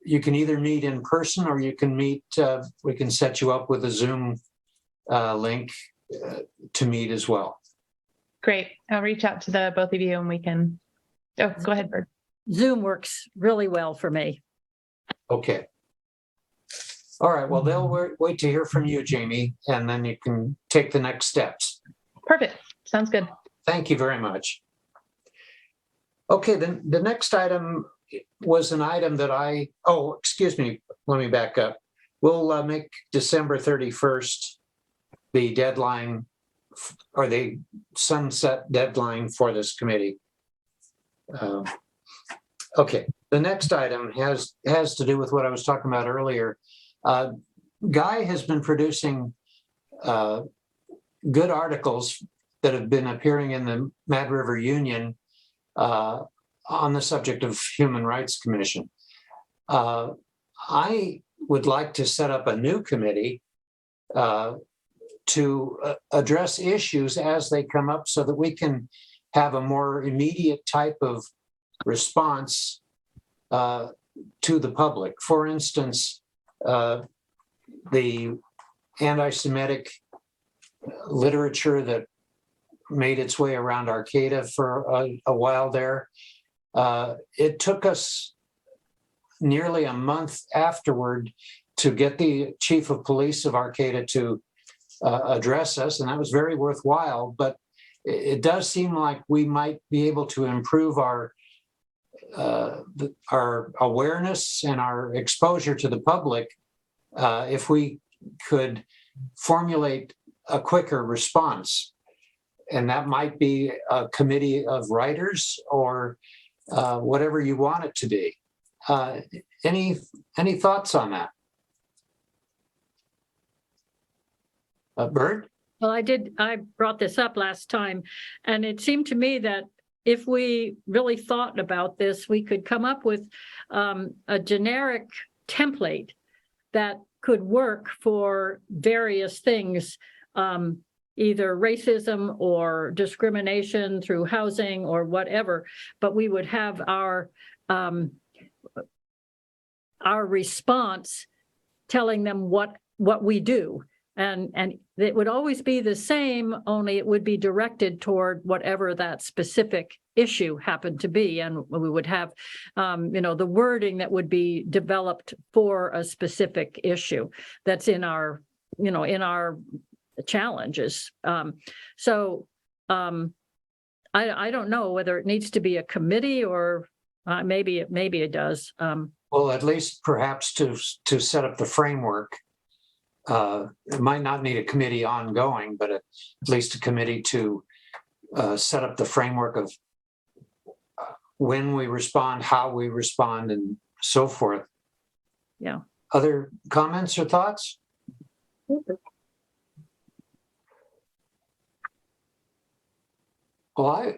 you can either meet in person or you can meet, we can set you up with a Zoom link to meet as well. Great. I'll reach out to the both of you and we can, go ahead, Bird. Zoom works really well for me. Okay. All right, well, they'll wait to hear from you, Jamie, and then you can take the next steps. Perfect. Sounds good. Thank you very much. Okay, then the next item was an item that excuse me, let me back up. We'll make December 31st the deadline or the sunset deadline for this committee. Okay, the next item has to do with what I was talking about earlier. Guy has been producing good articles that have been appearing in the Mad River Union on the subject of Human Rights Commission. I would like to set up a new committee to address issues as they come up so that we can have a more immediate type of response to the public. For instance, the anti-Semitic literature that made its way around Arcata for a while there. It took us nearly a month afterward to get the chief of police of Arcata to address us, and that was very worthwhile, but it does seem like we might be able to improve our awareness and our exposure to the public if we could formulate a quicker response. And that might be a committee of writers or whatever you want it to be. Any thoughts on that? Bert? Well, I brought this up last time, and it seemed to me that if we really thought about this, we could come up with a generic template that could work for various things, either racism or discrimination through housing or whatever, but we would have our response telling them what we do. And it would always be the same, only it would be directed toward whatever that specific issue happened to be. And we would have, the wording that would be developed for a specific issue that's in our challenges. I don't know whether it needs to be a committee or maybe it does. Well, at least perhaps to set up the framework. It might not need a committee ongoing, but at least a committee to set up the framework of when we respond, how we respond, and so forth. Yeah. Other comments or thoughts? Well,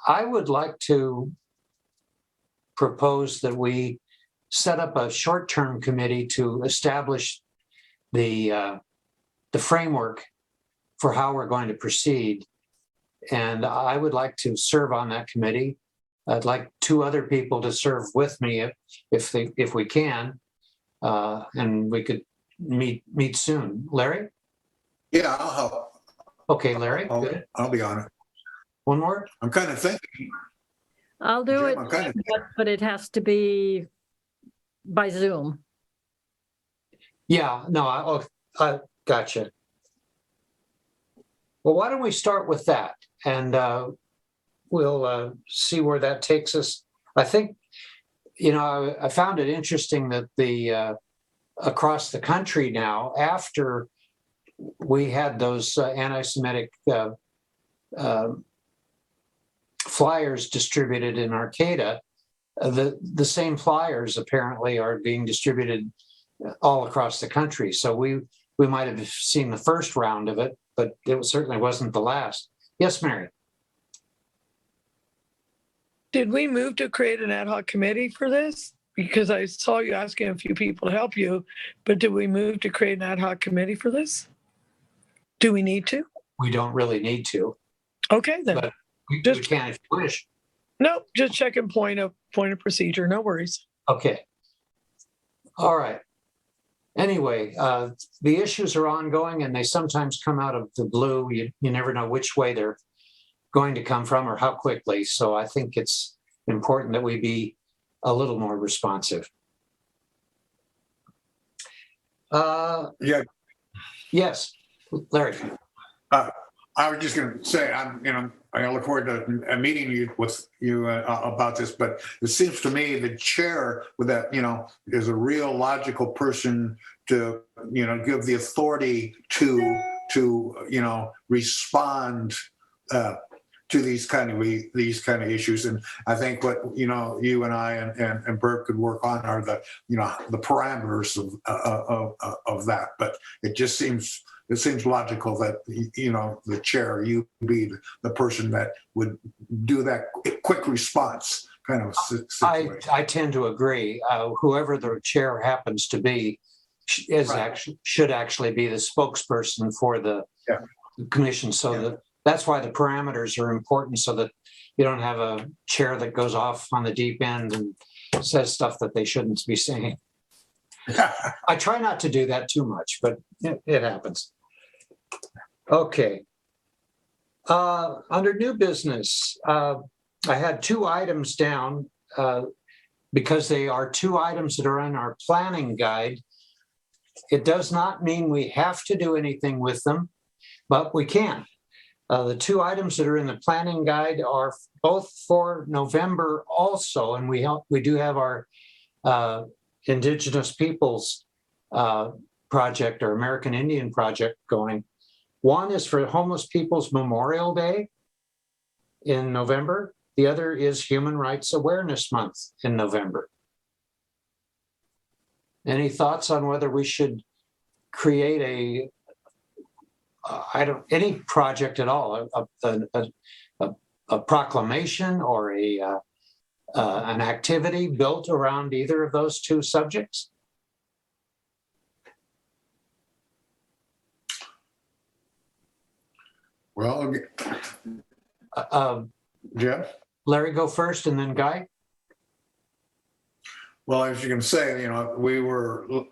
I would like to propose that we set up a short-term committee to establish the framework for how we're going to proceed. And I would like to serve on that committee. I'd like 2 other people to serve with me if we can, and we could meet soon. Larry? Yeah, I'll help. Okay, Larry. Good. I'll be on it. One more? I'm kind of thinking. I'll do Jim, it, I'm kind of but it has to be by Zoom. Yeah, no, I gotcha. Well, why don't we start with that, and we'll see where that takes us. I think, I found it interesting that the across the country now, after we had those anti-Semitic flyers distributed in Arcata, the same flyers apparently are being distributed all across the country. So we might have seen the first round of it, but it certainly wasn't the last. Yes, Mary? Did we move to create an ad hoc committee for this? Because I saw you asking a few people to help you, but did we move to create an ad hoc committee for this? Do we need to? We don't really need to. Okay, then. But we can if you wish. Nope, just checking point of procedure. No worries. Okay. All right. Anyway, the issues are ongoing and they sometimes come out of the blue. You never know which way they're going to come from or how quickly. So I think it's important that we be a little more responsive. Yeah. Yes, Larry. I was just going to say, I look forward to meeting with you about this, but it seems to me the chair with that, is a real logical person to, give the authority to respond to these kind of issues. And I think what, you and I and Bert could work on are the parameters of that. But it just seems logical that, the chair, you be the person that would do that quick response kind of situation. I tend to agree. Whoever the chair happens to be should actually be the spokesperson for the commission. So that's why the parameters are important, so that you don't have a chair that goes off on the deep end and says stuff that they shouldn't be saying. I try not to do that too much, but it happens. Okay. Under new business, I had 2 items down because they are 2 items that are in our planning guide. It does not mean we have to do anything with them, but we can. The 2 items that are in the planning guide are both for November also, and we do have our Indigenous Peoples project or American Indian project going. One is for Homeless Peoples Memorial Day in November. The other is Human Rights Awareness Month in November. Any thoughts on whether we should create any project at all, a proclamation or an activity built around either of those two subjects? Well, Jim? Larry, go first and then Guy. Well, as you can say, we're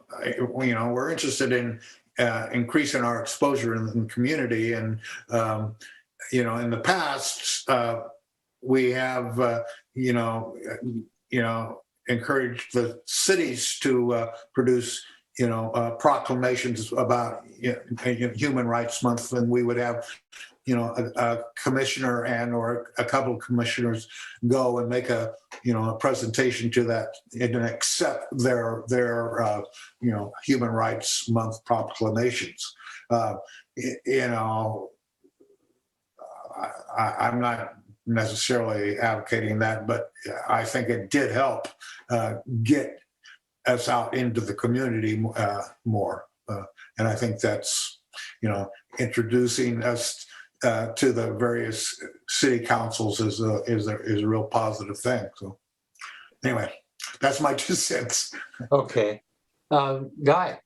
interested in increasing our exposure in the community. And, in the past, we have, encouraged the cities to produce, proclamations about Human Rights Month, and we would have, a commissioner or a couple of commissioners go and make a presentation to that and accept their Human Rights Month proclamations. I'm not necessarily advocating that, but I think it did help get us out into the community more. And I think that's, introducing us to the various city councils is a real positive thing. So anyway, that's my 2 cents. Okay. Guy.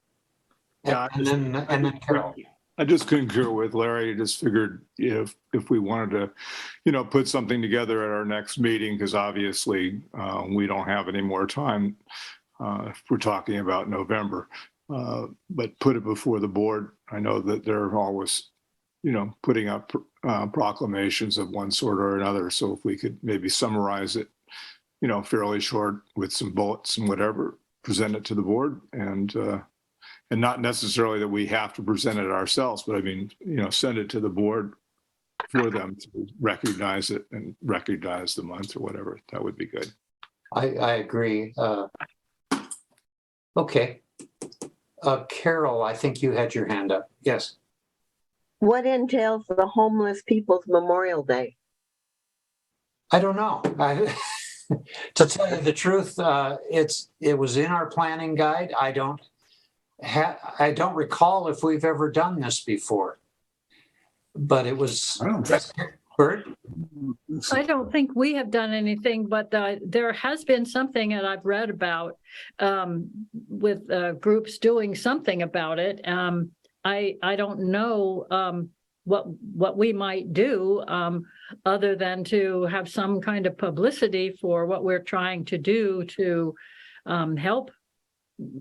Yeah, And then Carol. I just concur with Larry. I just figured if we wanted to, put something together at our next meeting, because obviously we don't have any more time if we're talking about November, but put it before the board. I know that they're always, putting up proclamations of one sort or another. So if we could maybe summarize it, fairly short with some bullets and whatever, present it to the board, and not necessarily that we have to present it ourselves, but I mean, send it to the board for them to recognize it and recognize the month or whatever. That would be good. I agree. Okay. Carol, I think you had your hand up. Yes. What entails the Homeless People's Memorial Day? I don't know. To tell you the truth, it was in our planning guide. I don't recall if we've ever done this before, but it was. Bert? I don't think we have done anything, but there has been something that I've read about with groups doing something about it. I don't know what we might do other than to have some kind of publicity for what we're trying to do to help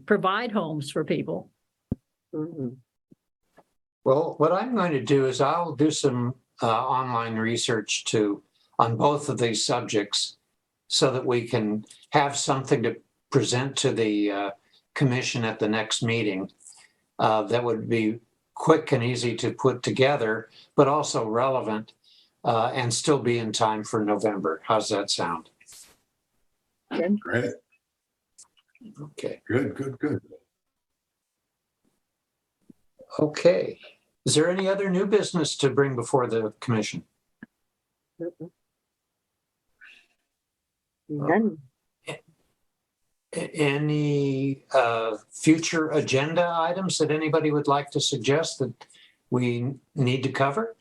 provide homes for people. Mm-hmm. Well, what I'm going to do is I'll do some online research on both of these subjects so that we can have something to present to the commission at the next meeting that would be quick and easy to put together, but also relevant and still be in time for November. How's that sound? Great. Okay. Good. Okay. Is there any other new business to bring before the commission? None. Any future agenda items that anybody would like to suggest that we need to cover?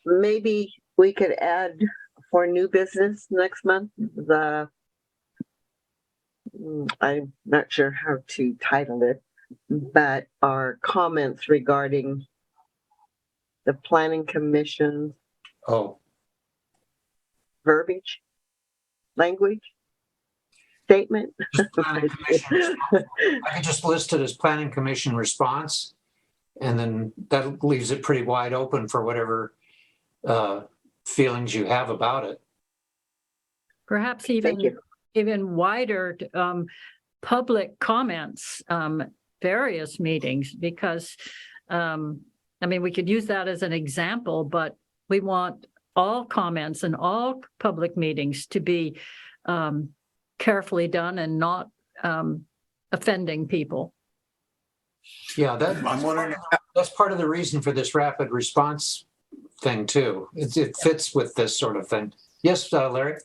Maybe we could add for new business next month, I'm not sure how to title it, but our comments regarding the Planning Commission verbiage, language, statement. I could just list it as Planning Commission response, and then that leaves it pretty wide open for whatever feelings you have about it. Perhaps even wider public comments, various meetings, because we could use that as an example, but we want all comments and all public meetings to be carefully done and not offending people. Yeah, that's part of the reason for this rapid response thing too. It fits with this sort of thing. Yes, Larry?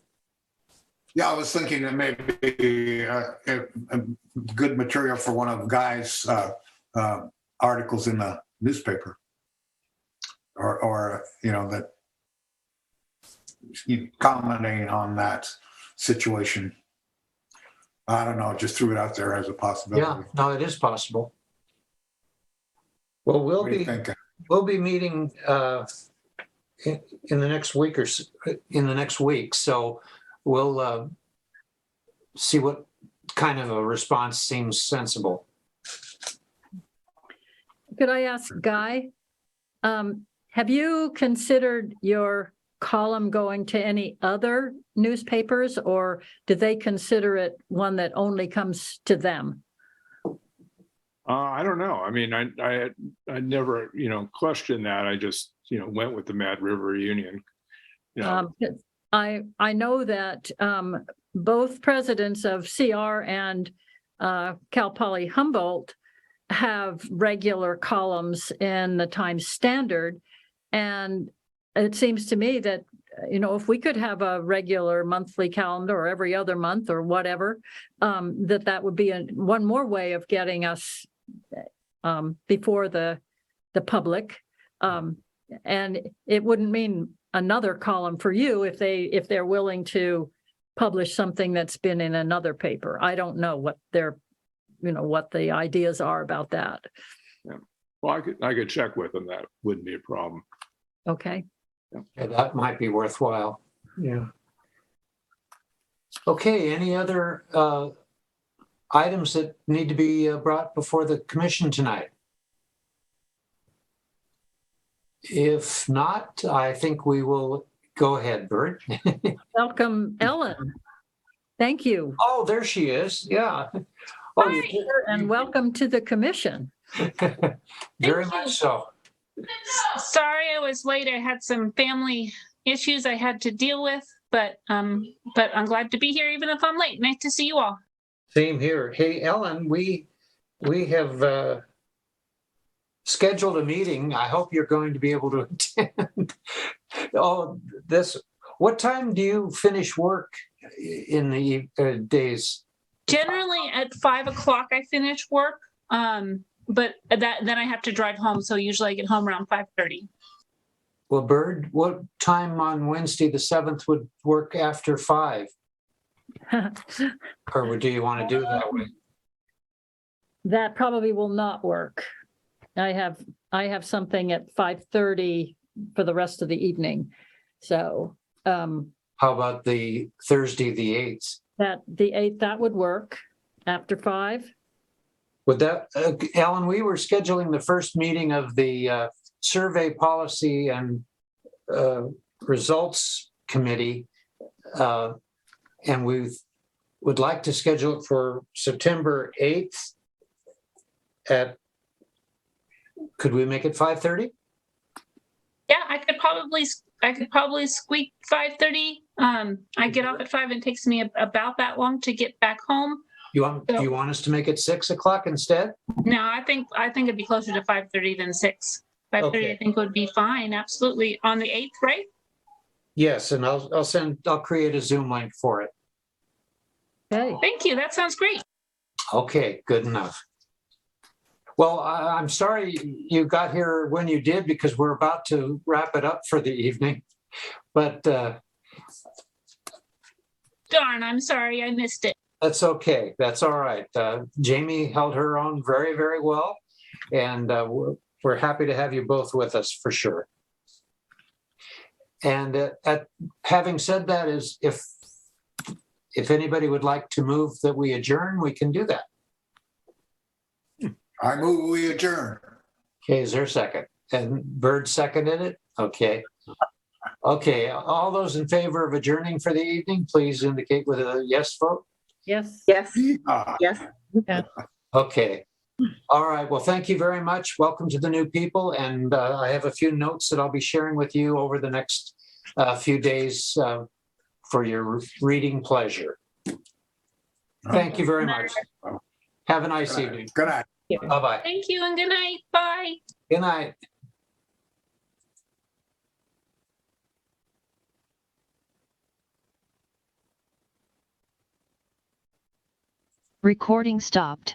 Yeah, I was thinking that maybe a good material for one of Guy's articles in the newspaper, or that commenting on that situation. I don't know, just threw it out there as a possibility. Yeah, no, it is possible. Well, What do you think? we'll be meeting in the next week in the next week. So we'll see what kind of a response seems sensible. Could I ask Guy, have you considered your column going to any other newspapers, or do they consider it one that only comes to them? I don't know. I mean, I never, questioned that. I just, went with the Mad River Union. I know that both presidents of CR and Cal Poly Humboldt have regular columns in the Times Standard, and it seems to me that if we could have a regular monthly calendar or every other month or whatever, that would be one more way of getting us before the public, and it wouldn't mean another column for you if they're willing to publish something that's been in another paper. I don't know what what the ideas are about that. Yeah. Well, I could check with them. That wouldn't be a problem. Okay. Yeah, that might be worthwhile. Yeah. Okay, any other items that need to be brought before the commission tonight? If not, I think we will go ahead, Bert. Welcome, Ellen. Thank you. Oh, there she is. Yeah. Oh, and welcome to the commission. Very much so. Sorry I was late. I had some family issues I had to deal with, but I'm glad to be here even if I'm late. Nice to see you all. Same here. Hey, Ellen, we have scheduled a meeting. I hope you're going to be able to attend. What time do you finish work in the days? Generally at 5 o'clock I finish work, but then I have to drive home. So usually I get home around 5:30. Well, Bird, what time on Wednesday the 7th would work after 5? Or do you want to do it that way? That probably will not work. I have something at 5:30 for the rest of the evening. So how about the Thursday the 8th? The 8th, that would work after 5. Would that, Alan, we were scheduling the first meeting of the Survey Policy and Results Committee, and we would like to schedule it for September 8th could we make it 5:30? Yeah, I could probably squeak 5:30. I get off at 5 and it takes me about that long to get back home. Do you want us to make it 6 o'clock instead? No, I think it'd be closer to 5:30 than 6. 5:30 Okay. I think would be fine. Absolutely. On the 8th, right? Yes, and I'll create a Zoom link for it. Okay. Thank you. That sounds great. Okay, good enough. Well, I'm sorry you got here when you did because we're about to wrap it up for the evening. But Darn, I'm sorry I missed it. that's okay. That's all right. Jamie held her own very, very well. And we're happy to have you both with us for sure. And having said that, is if anybody would like to move that we adjourn, we can do that. I move we adjourn. Okay, is there a second? And Bird seconded it? Okay. Okay, all those in favor of adjourning for the evening, please indicate with a yes vote. Yes. Yes, Ah, yes. Okay. All right, well, thank you very much. Welcome to the new people. And I have a few notes that I'll be sharing with you over the next few days for your reading pleasure. Thank you very much. Have a nice evening. Good night. Bye-bye. Thank you and good night. Bye. Good night. Recording stopped.